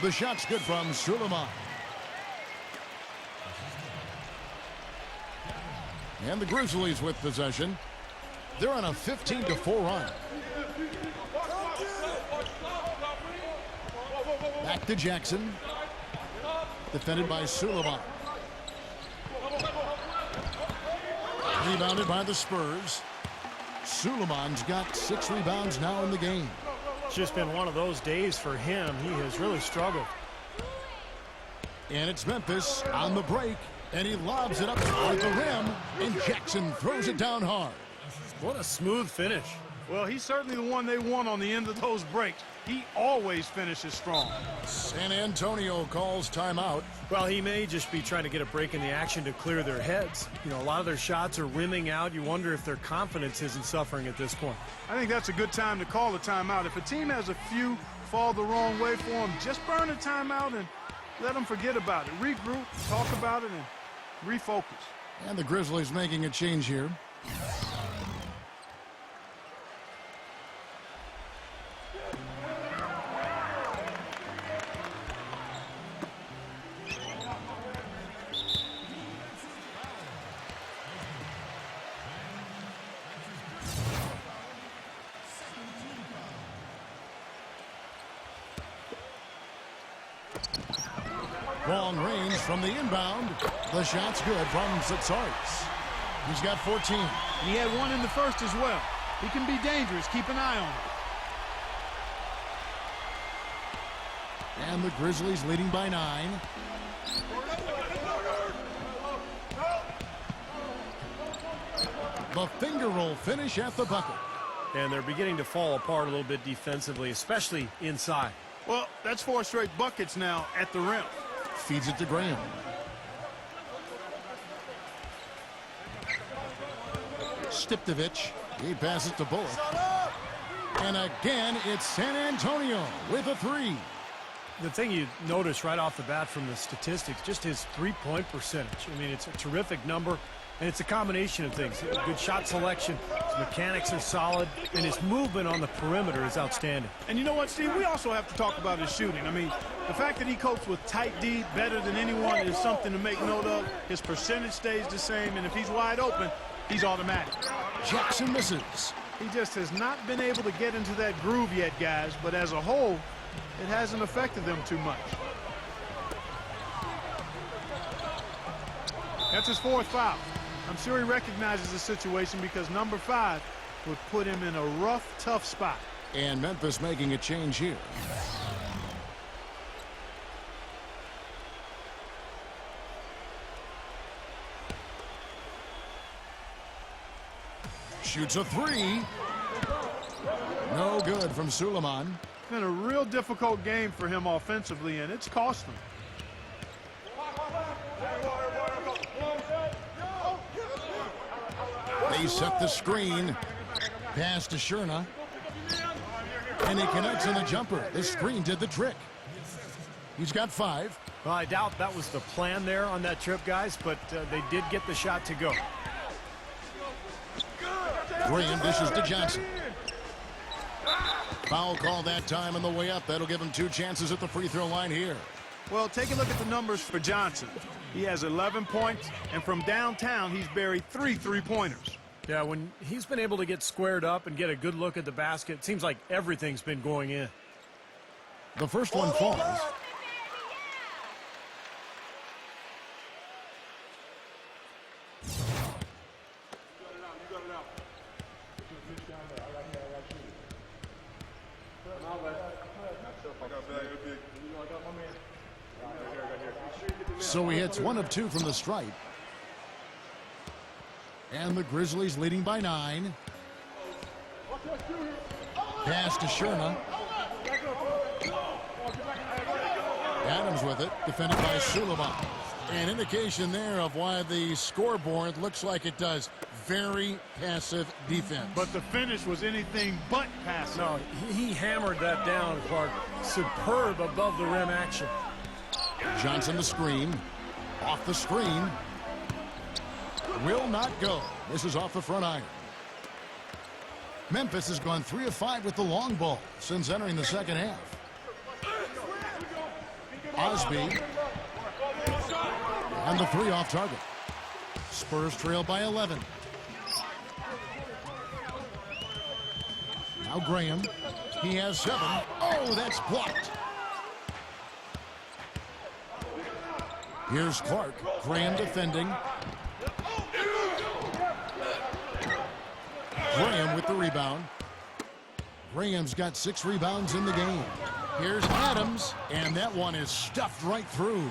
The shot's good from Suleiman. And the Grizzlies with possession. They're on a 15-4 run. Back to Jackson. Defended by Suleiman. Rebounded by the Spurs. Suleiman's got 6 rebounds now in the game. It's just been one of those days for him. He has really struggled. And it's Memphis on the break. And he lobs it up toward the rim. And Jackson throws it down hard. What a smooth finish. Well, he's certainly the one they want on the end of those breaks. He always finishes strong. San Antonio calls timeout. Well, he may just be trying to get a break in the action to clear their heads. You know, a lot of their shots are rimming out. You wonder if their confidence isn't suffering at this point. I think that's a good time to call a timeout. If a team has a few fall the wrong way for them, just burn a timeout and let them forget about it. Regroup, talk about it, and refocus. And the Grizzlies making a change here. Long range from the inbound. The shot's good from Tsatsoulis. He's got 14. He had one in the first as well. He can be dangerous. Keep an eye on him. And the Grizzlies leading by 9. The finger roll finish at the bucket. And they're beginning to fall apart a little bit defensively, especially inside. Well, that's 4 straight buckets now at the rim. Feeds it to Graham. Stiptovich. He passes to Bullock. And again, it's San Antonio with a 3. The thing you notice right off the bat from the statistics, just his three-point percentage. I mean, it's a terrific number, and it's a combination of things. Good shot selection, his mechanics are solid, and his movement on the perimeter is outstanding. And you know what, Steve? We also have to talk about his shooting. I mean, the fact that he copes with tight D better than anyone is something to make note of. His percentage stays the same, and if he's wide open, he's automatic. Jackson misses. He just has not been able to get into that groove yet, guys, but as a whole, it hasn't affected them too much. That's his 4th foul. I'm sure he recognizes the situation because number 5 would put him in a rough, tough spot. And Memphis making a change here. Shoots a 3. No good from Suleiman. It's been a real difficult game for him offensively, and it's cost him. They set the screen. Pass to Sherna. And he connects on the jumper. The screen did the trick. He's got 5. Well, I doubt that was the plan there on that trip, guys, but they did get the shot to go. Graham dishes to Johnson. Foul call that time on the way up. That'll give him 2 chances at the free throw line here. Well, take a look at the numbers for Johnson. He has 11 points, and from downtown, he's buried 3 3-pointers. Yeah, when he's been able to get squared up and get a good look at the basket, it seems like everything's been going in. The first one falls. So he hits 1 of 2 from the stripe. And the Grizzlies leading by 9. Pass to Sherna. Adams with it, defended by Suleiman. An indication there of why the scoreboard looks like it does. Very passive defense. But the finish was anything but passive. No, he hammered that down, Clark. Superb above the rim action. Johnson the screen. Off the screen. Will not go. This is off the front iron. Memphis has gone 3 of 5 with the long ball since entering the second half. Osby. And the 3 off target. Spurs trail by 11. Now Graham. He has 7. Oh, that's blocked. Here's Clark. Graham defending. Graham with the rebound. Graham's got 6 rebounds in the game. Here's Adams, and that one is stuffed right through.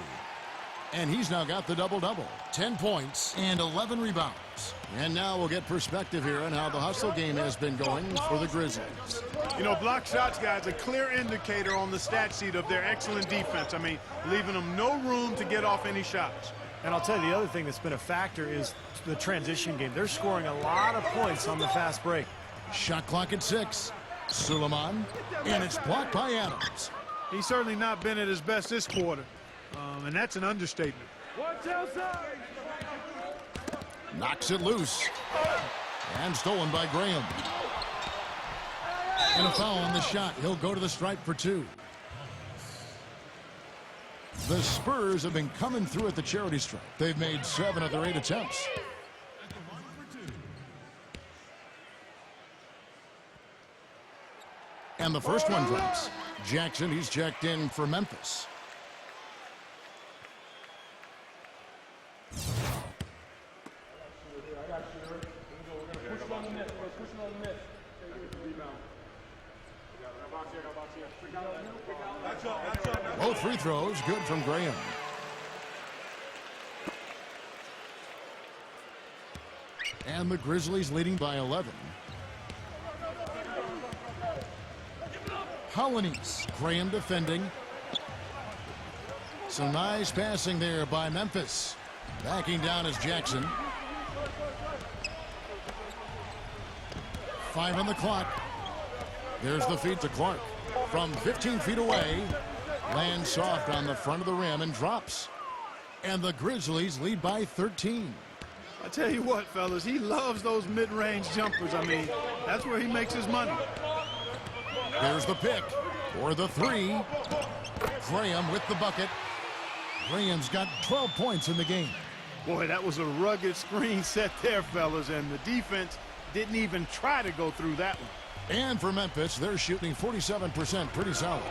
And he's now got the double-double. 10 points and 11 rebounds. And now we'll get perspective here on how the hustle game has been going for the Grizzlies. You know, block shots, guys, a clear indicator on the stat sheet of their excellent defense. I mean, leaving them no room to get off any shots. And I'll tell you, the other thing that's been a factor is the transition game. They're scoring a lot of points on the fast break. Shot clock at 6. Suleiman, and it's blocked by Adams. He's certainly not been at his best this quarter, and that's an understatement. Watch outside. Knocks it loose. And stolen by Graham. And a foul on the shot. He'll go to the stripe for 2. The Spurs have been coming through at the charity stripe. They've made 7 of their 8 attempts. And the first one drops. Jackson, he's checked in for Memphis. Both free throws good from Graham. And the Grizzlies leading by 11. Hollanese, Graham defending. So nice passing there by Memphis. Backing down is Jackson. 5 on the clock. There's the feed to Clark. From 15 feet away, lands soft on the front of the rim and drops. And the Grizzlies lead by 13. I tell you what, fellas, he loves those mid-range jumpers. I mean, that's where he makes his money. There's the pick for the 3. Graham with the bucket. Graham's got 12 points in the game. Boy, that was a rugged screen set there, fellas, and the defense didn't even try to go through that one. And for Memphis, they're shooting 47%, pretty solid.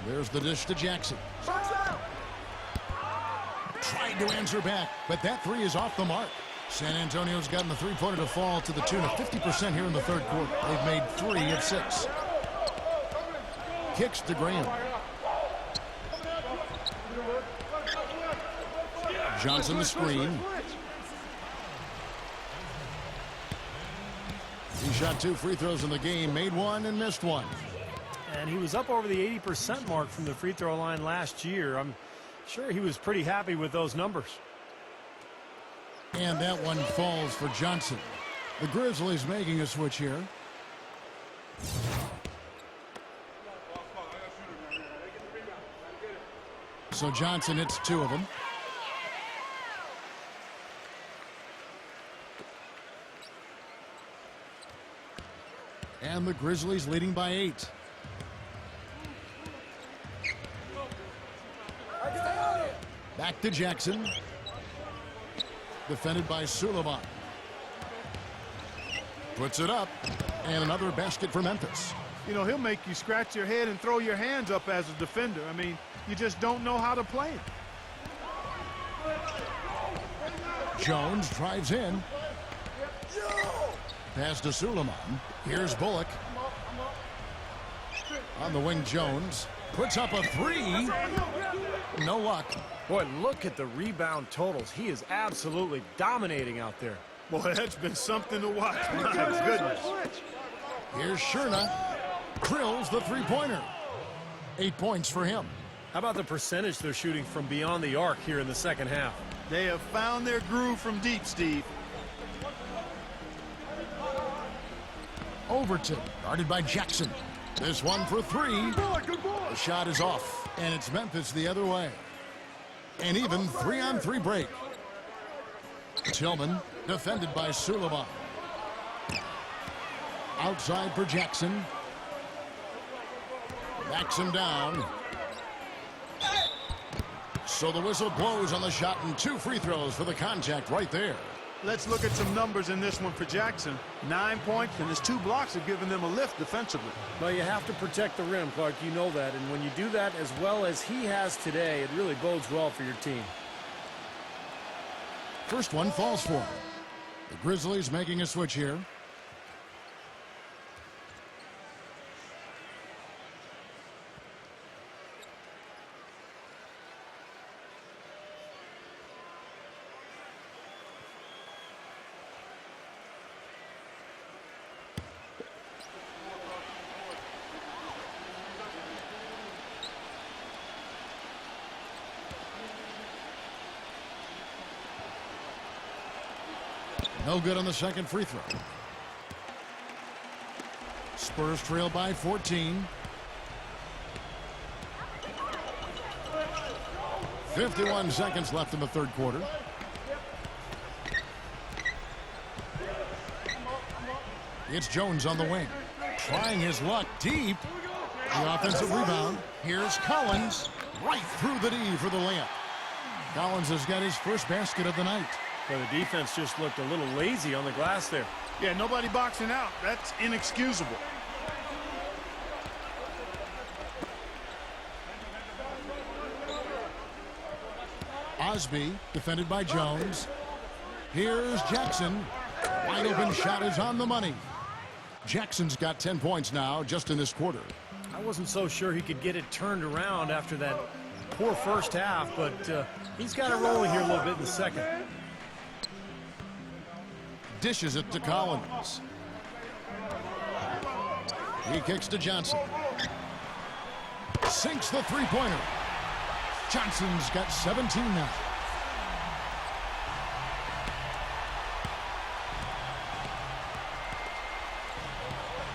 There's the dish to Jackson. Tried to answer back, but that 3 is off the mark. San Antonio's gotten the three-pointer to fall to the tune of 50% here in the third quarter. They've made 3 of 6. Kicks to Graham. Johnson the screen. He shot 2 free throws in the game, made 1 and missed 1. And he was up over the 80% mark from the free throw line last year. I'm sure he was pretty happy with those numbers. And that one falls for Johnson. The Grizzlies making a switch here. So Johnson hits 2 of them. And the Grizzlies leading by 8. Back to Jackson. Defended by Suleiman. Puts it up. And another basket for Memphis. You know, he'll make you scratch your head and throw your hands up as a defender. I mean, you just don't know how to play it. Jones drives in. Pass to Suleiman. Here's Bullock. On the wing, Jones puts up a three. No luck. Boy, look at the rebound totals. He is absolutely dominating out there. Boy, that's been something to watch. My goodness. Here's Sherna. Drills the three-pointer. 8 points for him. How about the percentage they're shooting from beyond the arc here in the second half? They have found their groove from deep, Steve. Overton, guarded by Jackson. This one for three. The shot is off, and it's Memphis the other way. An even 3-on-3 break. Tillman, defended by Suleiman. Outside for Jackson. Backs him down. So the whistle blows on the shot, and 2 free throws for the contact right there. Let's look at some numbers in this one for Jackson. 9 points, and his 2 blocks have given them a lift defensively. Well, you have to protect the rim, Clark. You know that. And when you do that as well as he has today, it really bodes well for your team. First one falls for him. The Grizzlies making a switch here. No good on the second free throw. Spurs trail by 14. 51 seconds left in the third quarter. It's Jones on the wing. Trying his luck deep. The offensive rebound. Here's Collins. Right through the D for the layup. Collins has got his first basket of the night. Well, the defense just looked a little lazy on the glass there. Yeah, nobody boxing out. That's inexcusable. Osby, defended by Jones. Here's Jackson. Wide open shot is on the money. Jackson's got 10 points now just in this quarter. I wasn't so sure he could get it turned around after that poor first half, but he's got it rolling here a little bit in the second. Dishes it to Collins. He kicks to Johnson. Sinks the three-pointer. Johnson's got 17 now.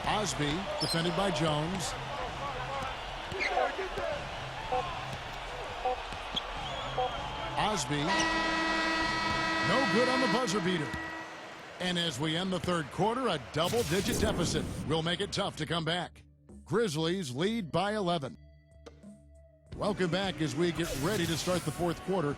Osby, defended by Jones. Osby. No good on the buzzer beater. And as we end the third quarter, a double-digit deficit will make it tough to come back. Grizzlies lead by 11. Welcome back as we get ready to start the fourth quarter.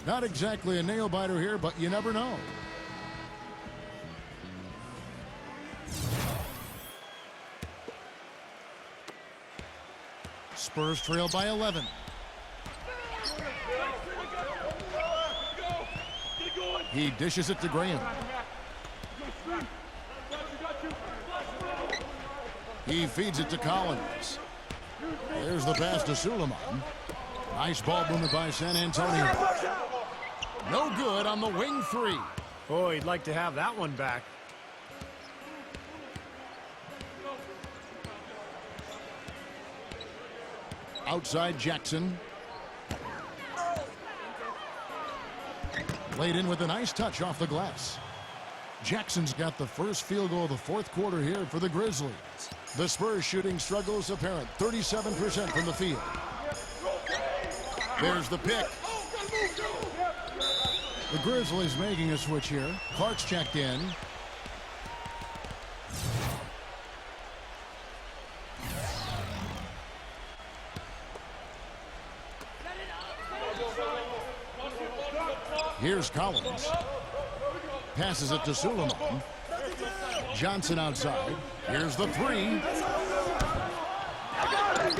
Not exactly a nail-biter here, but you never know. Spurs trail by 11. He dishes it to Graham. He feeds it to Collins. There's the pass to Suleiman. Nice ball movement by San Antonio. No good on the wing three. Oh, he'd like to have that one back. Outside Jackson. Laid in with a nice touch off the glass. Jackson's got the first field goal of the fourth quarter here for the Grizzlies. The Spurs shooting struggles apparent. 37% from the field. There's the pick. The Grizzlies making a switch here. Clark's checked in. Here's Collins. Passes it to Suleiman. Johnson outside. Here's the three.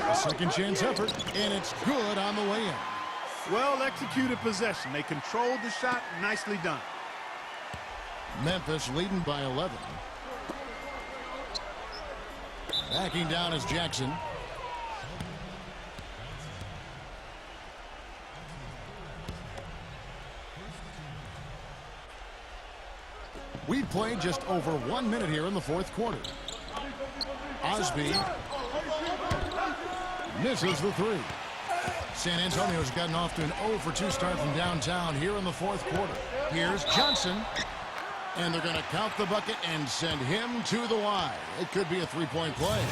A second chance effort, and it's good on the way in. Well executed possession. They controlled the shot. Nicely done. Memphis leading by 11. Backing down is Jackson. We played just over 1 minute here in the fourth quarter. Osby misses the three. San Antonio's gotten off to an 0 for 2 start from downtown here in the fourth quarter. Here's Johnson. And they're going to count the bucket and send him to the line. It could be a three-point play.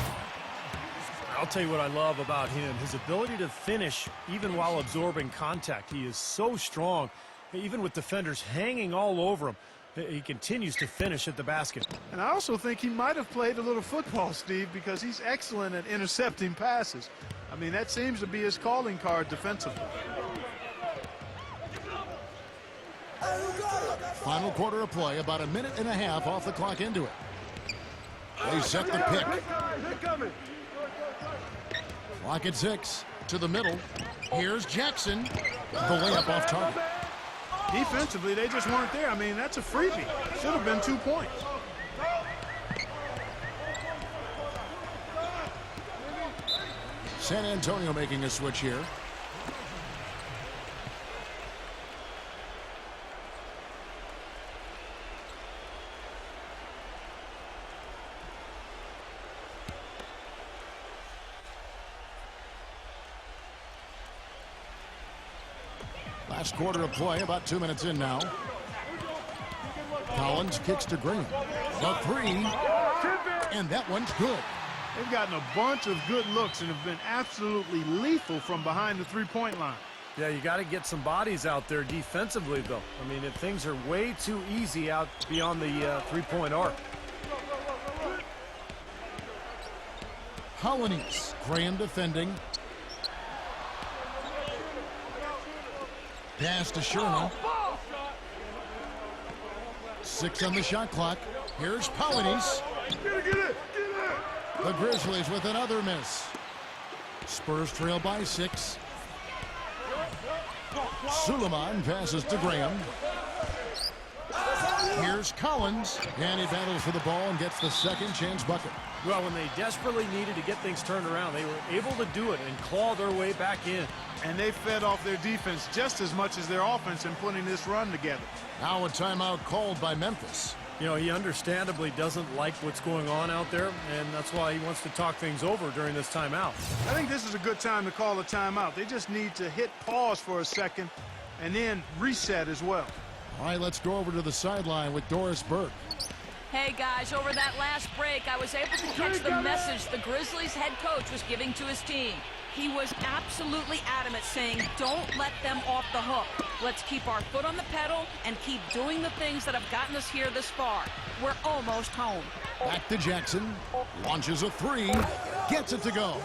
I'll tell you what I love about him. His ability to finish even while absorbing contact. He is so strong. Even with defenders hanging all over him, he continues to finish at the basket. And I also think he might have played a little football, Steve, because he's excellent at intercepting passes. I mean, that seems to be his calling card defensively. Final quarter of play, about a minute and a half off the clock into it. They set the pick. Clock at 6 to the middle. Here's Jackson. The layup off target. Defensively, they just weren't there. I mean, that's a freebie. Should have been 2 points. San Antonio making a switch here. Last quarter of play, about 2 minutes in now. Collins kicks to Green. The three, and that one's good. They've gotten a bunch of good looks and have been absolutely lethal from behind the three-point line. Yeah, you got to get some bodies out there defensively, though. I mean, if things are way too easy out beyond the three-point arc. Hollanese, Graham defending. Pass to Sherman. 6 on the shot clock. Here's Polonius. The Grizzlies with another miss. Spurs trail by 6. Suleiman passes to Graham. Here's Collins, and he battles for the ball and gets the second chance bucket. Well, when they desperately needed to get things turned around, they were able to do it and claw their way back in. And they fed off their defense just as much as their offense in putting this run together. Now a timeout called by Memphis. You know, he understandably doesn't like what's going on out there, and that's why he wants to talk things over during this timeout. I think this is a good time to call a timeout. They just need to hit pause for a second and then reset as well. All right, let's go over to the sideline with Doris Burke. Hey, guys, over that last break, I was able to catch the message the Grizzlies head coach was giving to his team. He was absolutely adamant, saying, don't let them off the hook. Let's keep our foot on the pedal and keep doing the things that have gotten us here this far. We're almost home. Back to Jackson. Launches a three. Gets it to go.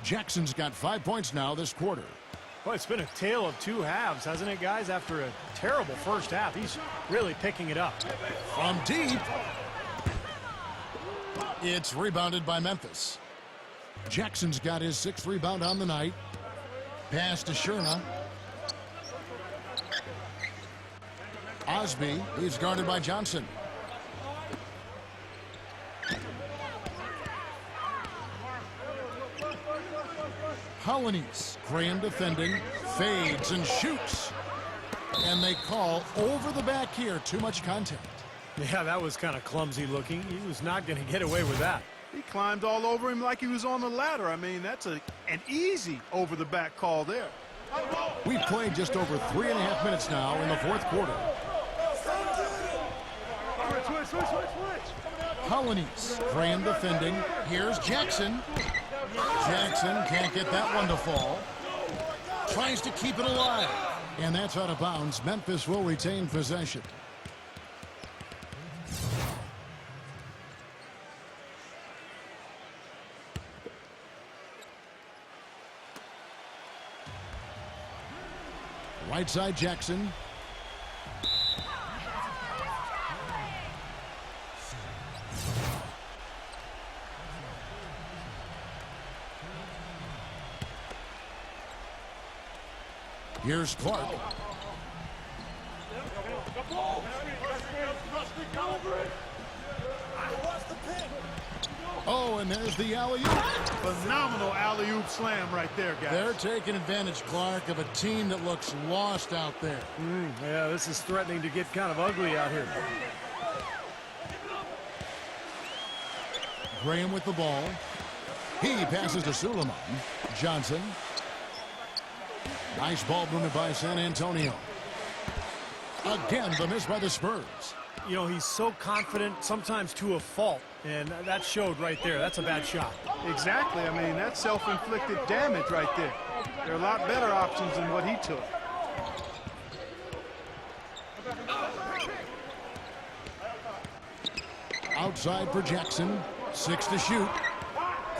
Jackson's got 5 points now this quarter. Well, it's been a tale of two halves, hasn't it, guys? After a terrible first half, he's really picking it up. From deep. It's rebounded by Memphis. Jackson's got his 6th rebound on the night. Pass to Sherna. Osby, he's guarded by Johnson. Hollanese, Graham defending, fades and shoots. And they call over the back here, too much contact. Yeah, that was kind of clumsy looking. He was not going to get away with that. He climbed all over him like he was on the ladder. I mean, that's an easy over-the-back call there. We've played just over 3.5 minutes now in the fourth quarter. Hollanese, Graham defending. Here's Jackson. Jackson can't get that one to fall. Tries to keep it alive. And that's out of bounds. Memphis will retain possession. Right side, Jackson. Here's Clark. Oh, and there's the alley-oop. Phenomenal alley-oop slam right there, guys. They're taking advantage, Clark, of a team that looks lost out there. Yeah, this is threatening to get kind of ugly out here. Graham with the ball. He passes to Suleiman. Johnson. Nice ball movement by San Antonio. Again, the miss by the Spurs. You know, he's so confident, sometimes to a fault, and that showed right there. That's a bad shot. Exactly. I mean, that's self-inflicted damage right there. There are a lot better options than what he took. Outside for Jackson. 6 to shoot.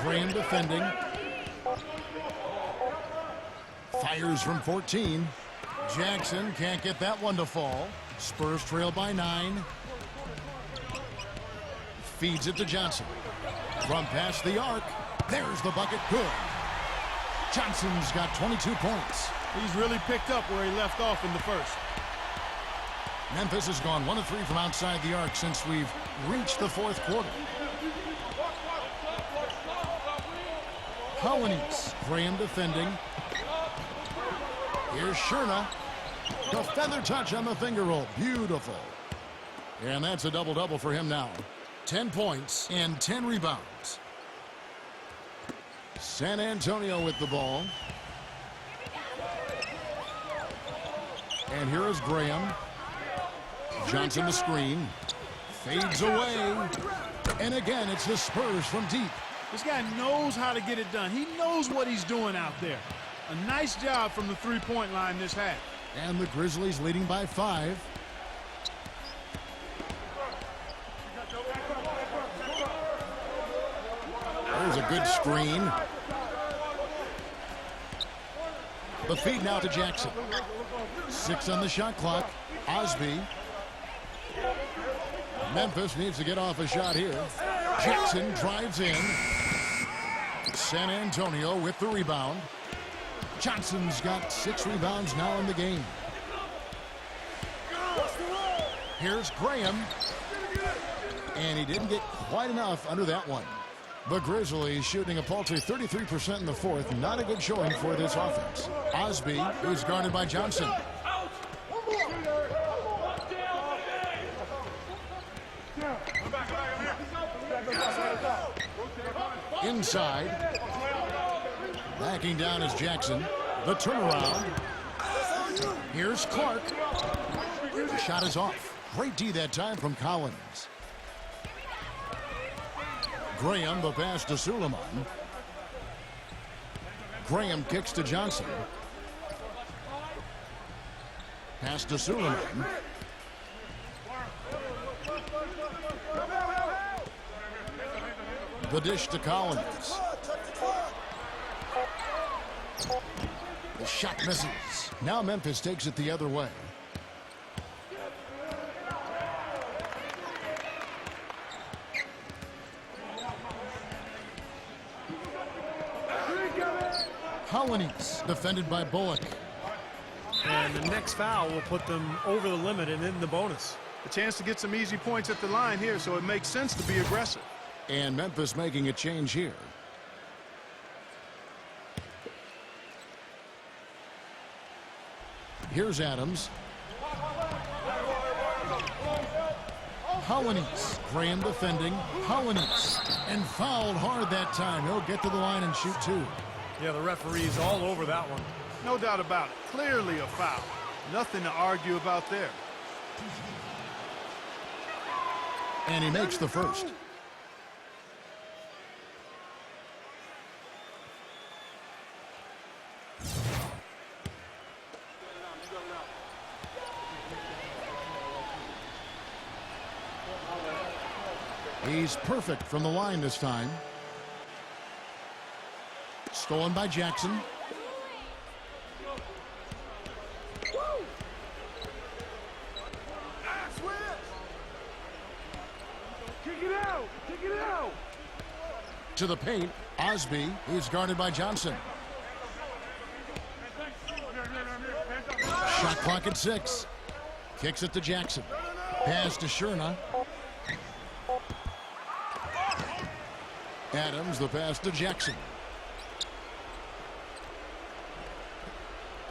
Graham defending. Fires from 14. Jackson can't get that one to fall. Spurs trail by 9. Feeds it to Johnson. From past the arc. There's the bucket. Good. Johnson's got 22 points. He's really picked up where he left off in the first. Memphis has gone 1 of 3 from outside the arc since we've reached the fourth quarter. Colonies. Graham defending. Here's Sherna. The feather touch on the finger roll. Beautiful. And that's a double-double for him now. 10 points and 10 rebounds. San Antonio with the ball. And here is Graham. Johnson the screen. Fades away. And again, it's the Spurs from deep. This guy knows how to get it done. He knows what he's doing out there. A nice job from the three-point line this half. And the Grizzlies leading by 5. There's a good screen. The feed now to Jackson. 6 on the shot clock. Osby. Memphis needs to get off a shot here. Jackson drives in. San Antonio with the rebound. Johnson's got 6 rebounds now in the game. Here's Graham. And he didn't get quite enough under that one. The Grizzlies shooting a paltry 33% in the fourth. Not a good showing for this offense. Osby is guarded by Johnson. Inside. Backing down is Jackson. The turnaround. Here's Clark. The shot is off. Great D that time from Collins. Graham, the pass to Suleiman. Graham kicks to Johnson. Pass to Suleiman. The dish to Collins. The shot misses. Now Memphis takes it the other way. Colonies defended by Bullock. And the next foul will put them over the limit and in the bonus. A chance to get some easy points at the line here, so it makes sense to be aggressive. And Memphis making a change here. Here's Adams. Colonies. Graham defending. Colonies. And fouled hard that time. He'll get to the line and shoot 2. Yeah, the referee's all over that one. No doubt about it. Clearly a foul. Nothing to argue about there. And he makes the first. He's perfect from the line this time. Stolen by Jackson. To the paint, Osby, who's guarded by Johnson. Shot clock at 6. Kicks it to Jackson. Pass to Sherna. Adams, the pass to Jackson.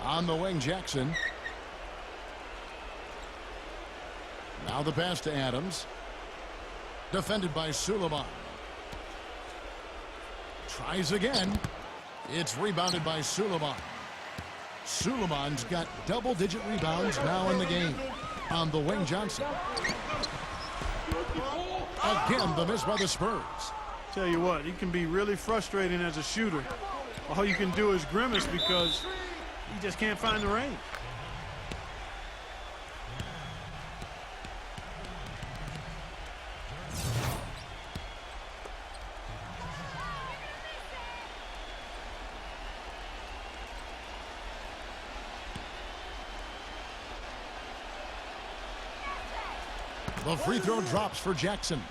On the wing, Jackson. Now the pass to Adams. Defended by Suleiman. Tries again. It's rebounded by Suleiman. Suleiman's got double-digit rebounds now in the game. On the wing, Johnson. Again, the miss by the Spurs. Tell you what, he can be really frustrating as a shooter. All you can do is grimace because he just can't find the range. The free throw drops for Jackson.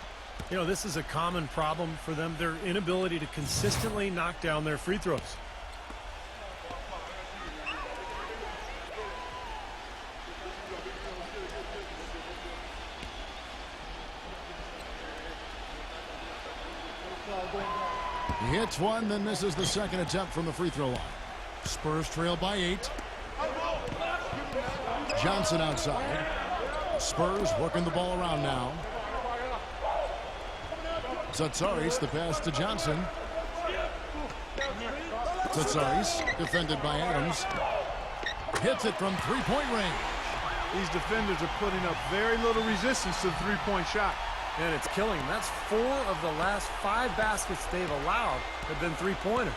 You know, this is a common problem for them, their inability to consistently knock down their free throws. He hits one, then misses the second attempt from the free throw line. Spurs trail by 8. Johnson outside. Spurs working the ball around now. Tsatsaris, the pass to Johnson. Tsatsaris, defended by Adams. Hits it from three-point range. These defenders are putting up very little resistance to the three-point shot. And it's killing them. That's 4 of the last 5 baskets they've allowed have been three-pointers.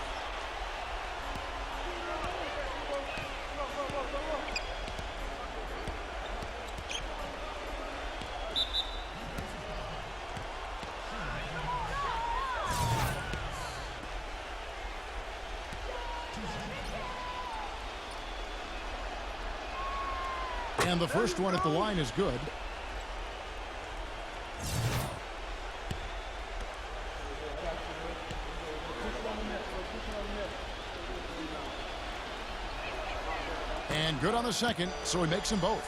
And the first one at the line is good. And good on the second, so he makes them both.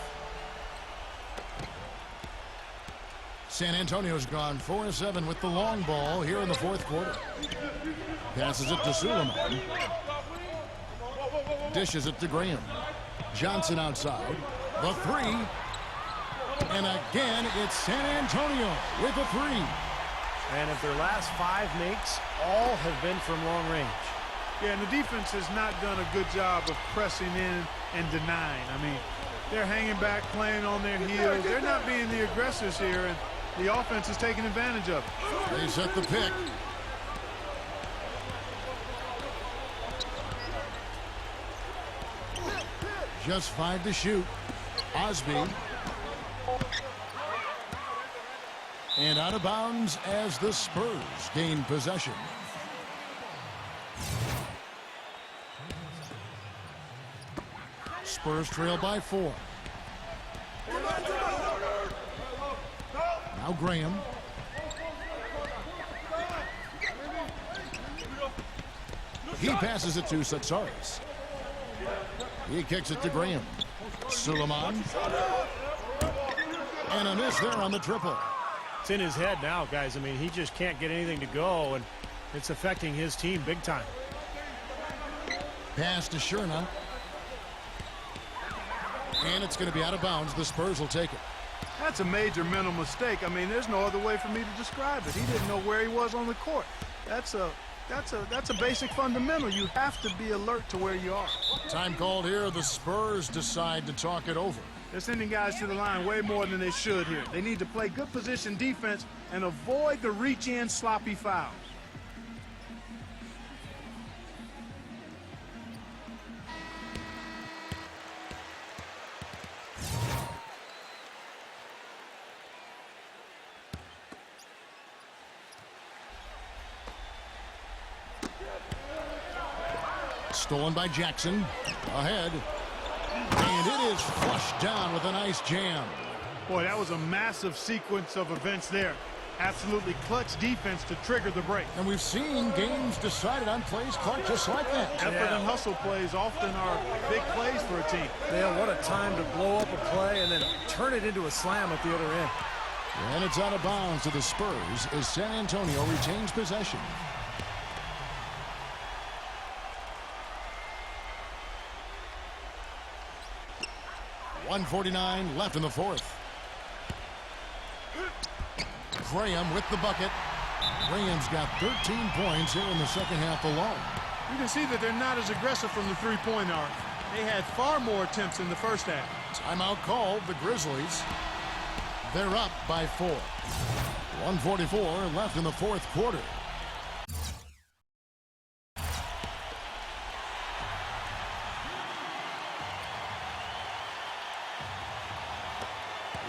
San Antonio's gone 4-7 with the long ball here in the fourth quarter. Passes it to Suleiman. Dishes it to Graham. Johnson outside. The three. And again, it's San Antonio with a three. And if their last 5 makes, all have been from long range. Yeah, and the defense has not done a good job of pressing in and denying. I mean, they're hanging back, playing on their heels. They're not being the aggressors here, and the offense is taking advantage of it. They set the pick. Just 5 to shoot. Osby. And out of bounds as the Spurs gain possession. Spurs trail by 4. Now Graham. He passes it to Tsatsaris. He kicks it to Graham. Suleiman. And a miss there on the triple. It's in his head now, guys. I mean, he just can't get anything to go, and it's affecting his team big time. Pass to Sherna. And it's going to be out of bounds. The Spurs will take it. That's a major mental mistake. I mean, there's no other way for me to describe it. He didn't know where he was on the court. That's a basic fundamental. You have to be alert to where you are. Time called here. The Spurs decide to talk it over. They're sending guys to the line way more than they should here. They need to play good position defense and avoid the reach-in sloppy foul. Stolen by Jackson. Ahead. And it is flushed down with a nice jam. Boy, that was a massive sequence of events there. Absolutely clutch defense to trigger the break. And we've seen games decided on plays, Clark, just like that. Effort and hustle plays often are big plays for a team. Yeah, what a time to blow up a play and then turn it into a slam at the other end. And it's out of bounds to the Spurs as San Antonio retains possession. .149 left in the fourth. Graham with the bucket. Graham's got 13 points here in the second half alone. You can see that they're not as aggressive from the three-point arc. They had far more attempts in the first half. Timeout called, the Grizzlies. They're up by 4. 1:44 left in the fourth quarter.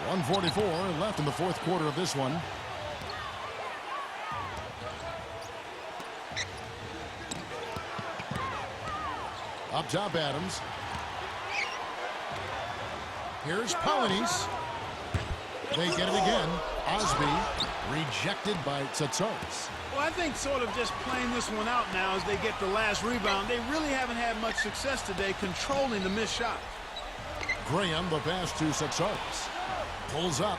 .144 left in the fourth quarter of this one. Up top, Adams. Here's Polynice. They get it again. Osby rejected by Tsatsoulis. Well, I think sort of just playing this one out now as they get the last rebound. They really haven't had much success today controlling the missed shot. Graham, the pass to Tsatsoulis. Pulls up.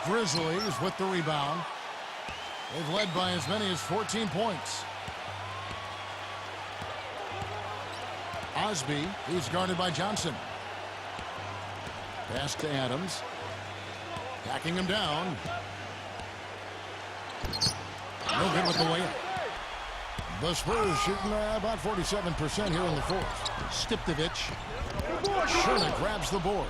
Grizzlies with the rebound. They've led by as many as 14 points. Osby, he's guarded by Johnson. Pass to Adams. Backing him down. No good with the layup. The Spurs shooting about 47% here in the fourth. Stiptovich. Sherman grabs the board.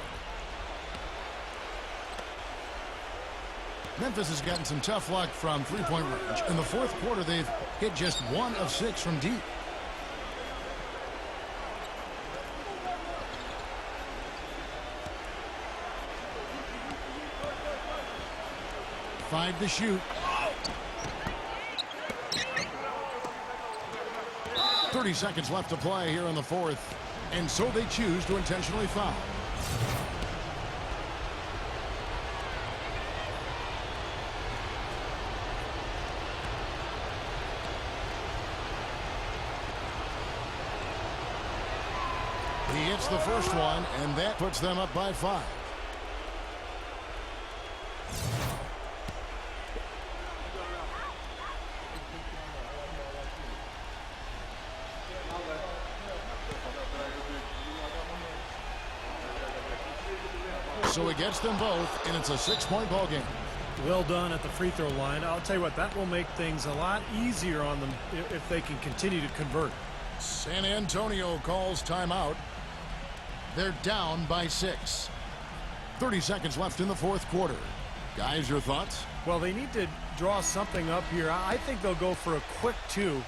Memphis has gotten some tough luck from three-point range. In the fourth quarter, they've hit just 1 of 6 from deep. Five to shoot. 30 seconds left to play here in the fourth. And so they choose to intentionally foul. He hits the first one, and that puts them up by 5. So he gets them both, and it's a 6-point ball game. Well done at the free throw line. I'll tell you what, that will make things a lot easier on them if they can continue to convert. San Antonio calls timeout. They're down by 6. 30 seconds left in the fourth quarter. Guys, your thoughts? Well, they need to draw something up here. I think they'll go for a quick 2.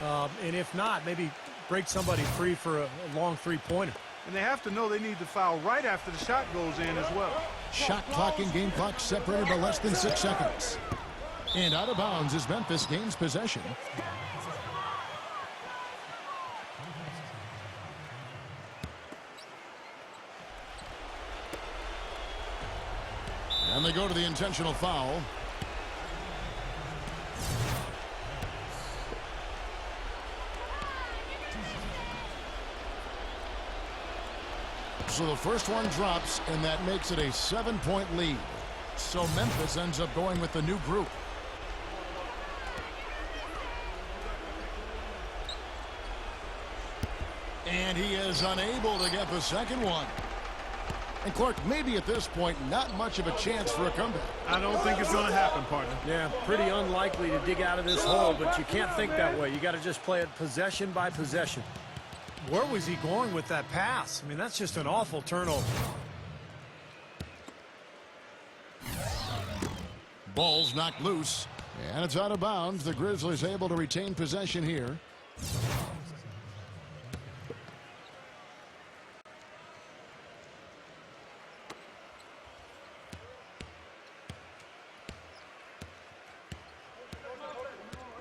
And if not, maybe break somebody free for a long three-pointer. And they have to know they need to foul right after the shot goes in as well. Shot clock and game clock separated by less than 6 seconds. And out of bounds as Memphis gains possession. And they go to the intentional foul. So the first one drops, and that makes it a 7-point lead. So Memphis ends up going with the new group. And he is unable to get the second one. And Clark, maybe at this point, not much of a chance for a comeback. I don't think it's going to happen, partner. Yeah, pretty unlikely to dig out of this hole, but you can't think that way. You got to just play it possession by possession. Where was he going with that pass? I mean, that's just an awful turnover. Ball's knocked loose, and it's out of bounds. The Grizzlies able to retain possession here.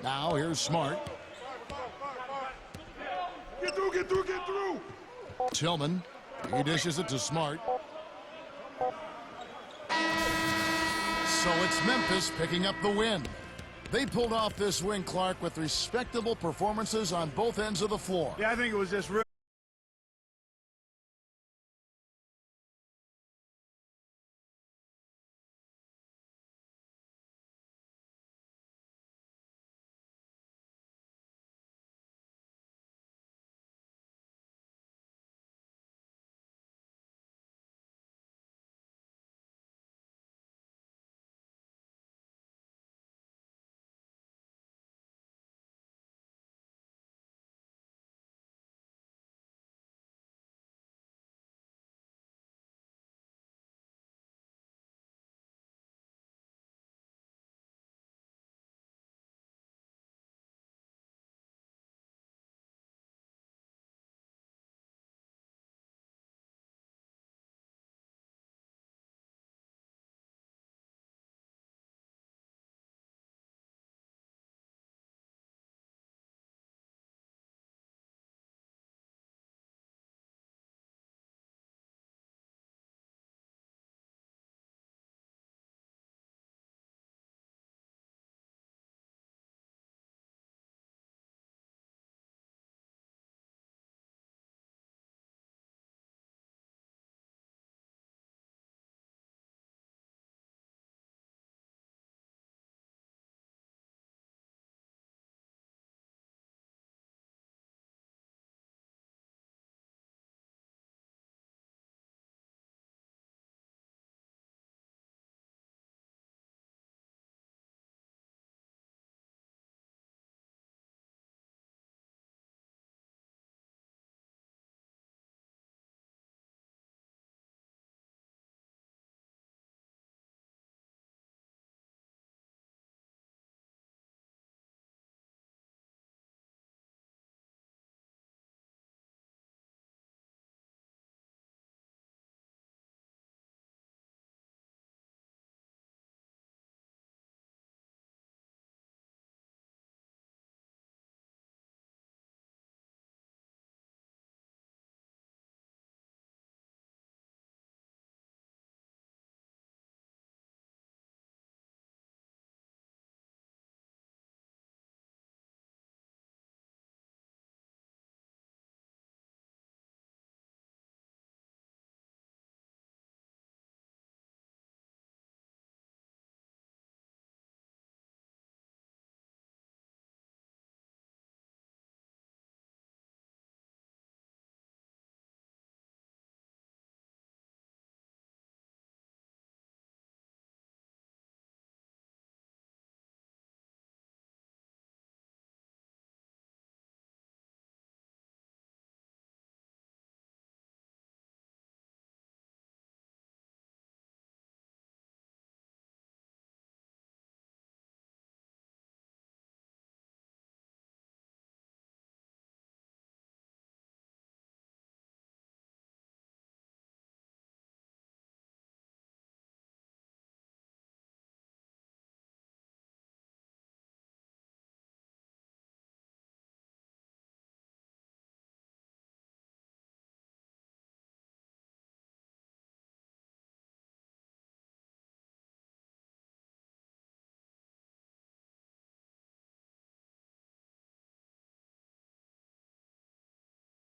Now here's Smart. Get through. Tillman, he dishes it to Smart. So it's Memphis picking up the win. They pulled off this win, Clark, with respectable performances on both ends of the floor. Yeah, I think it was just real.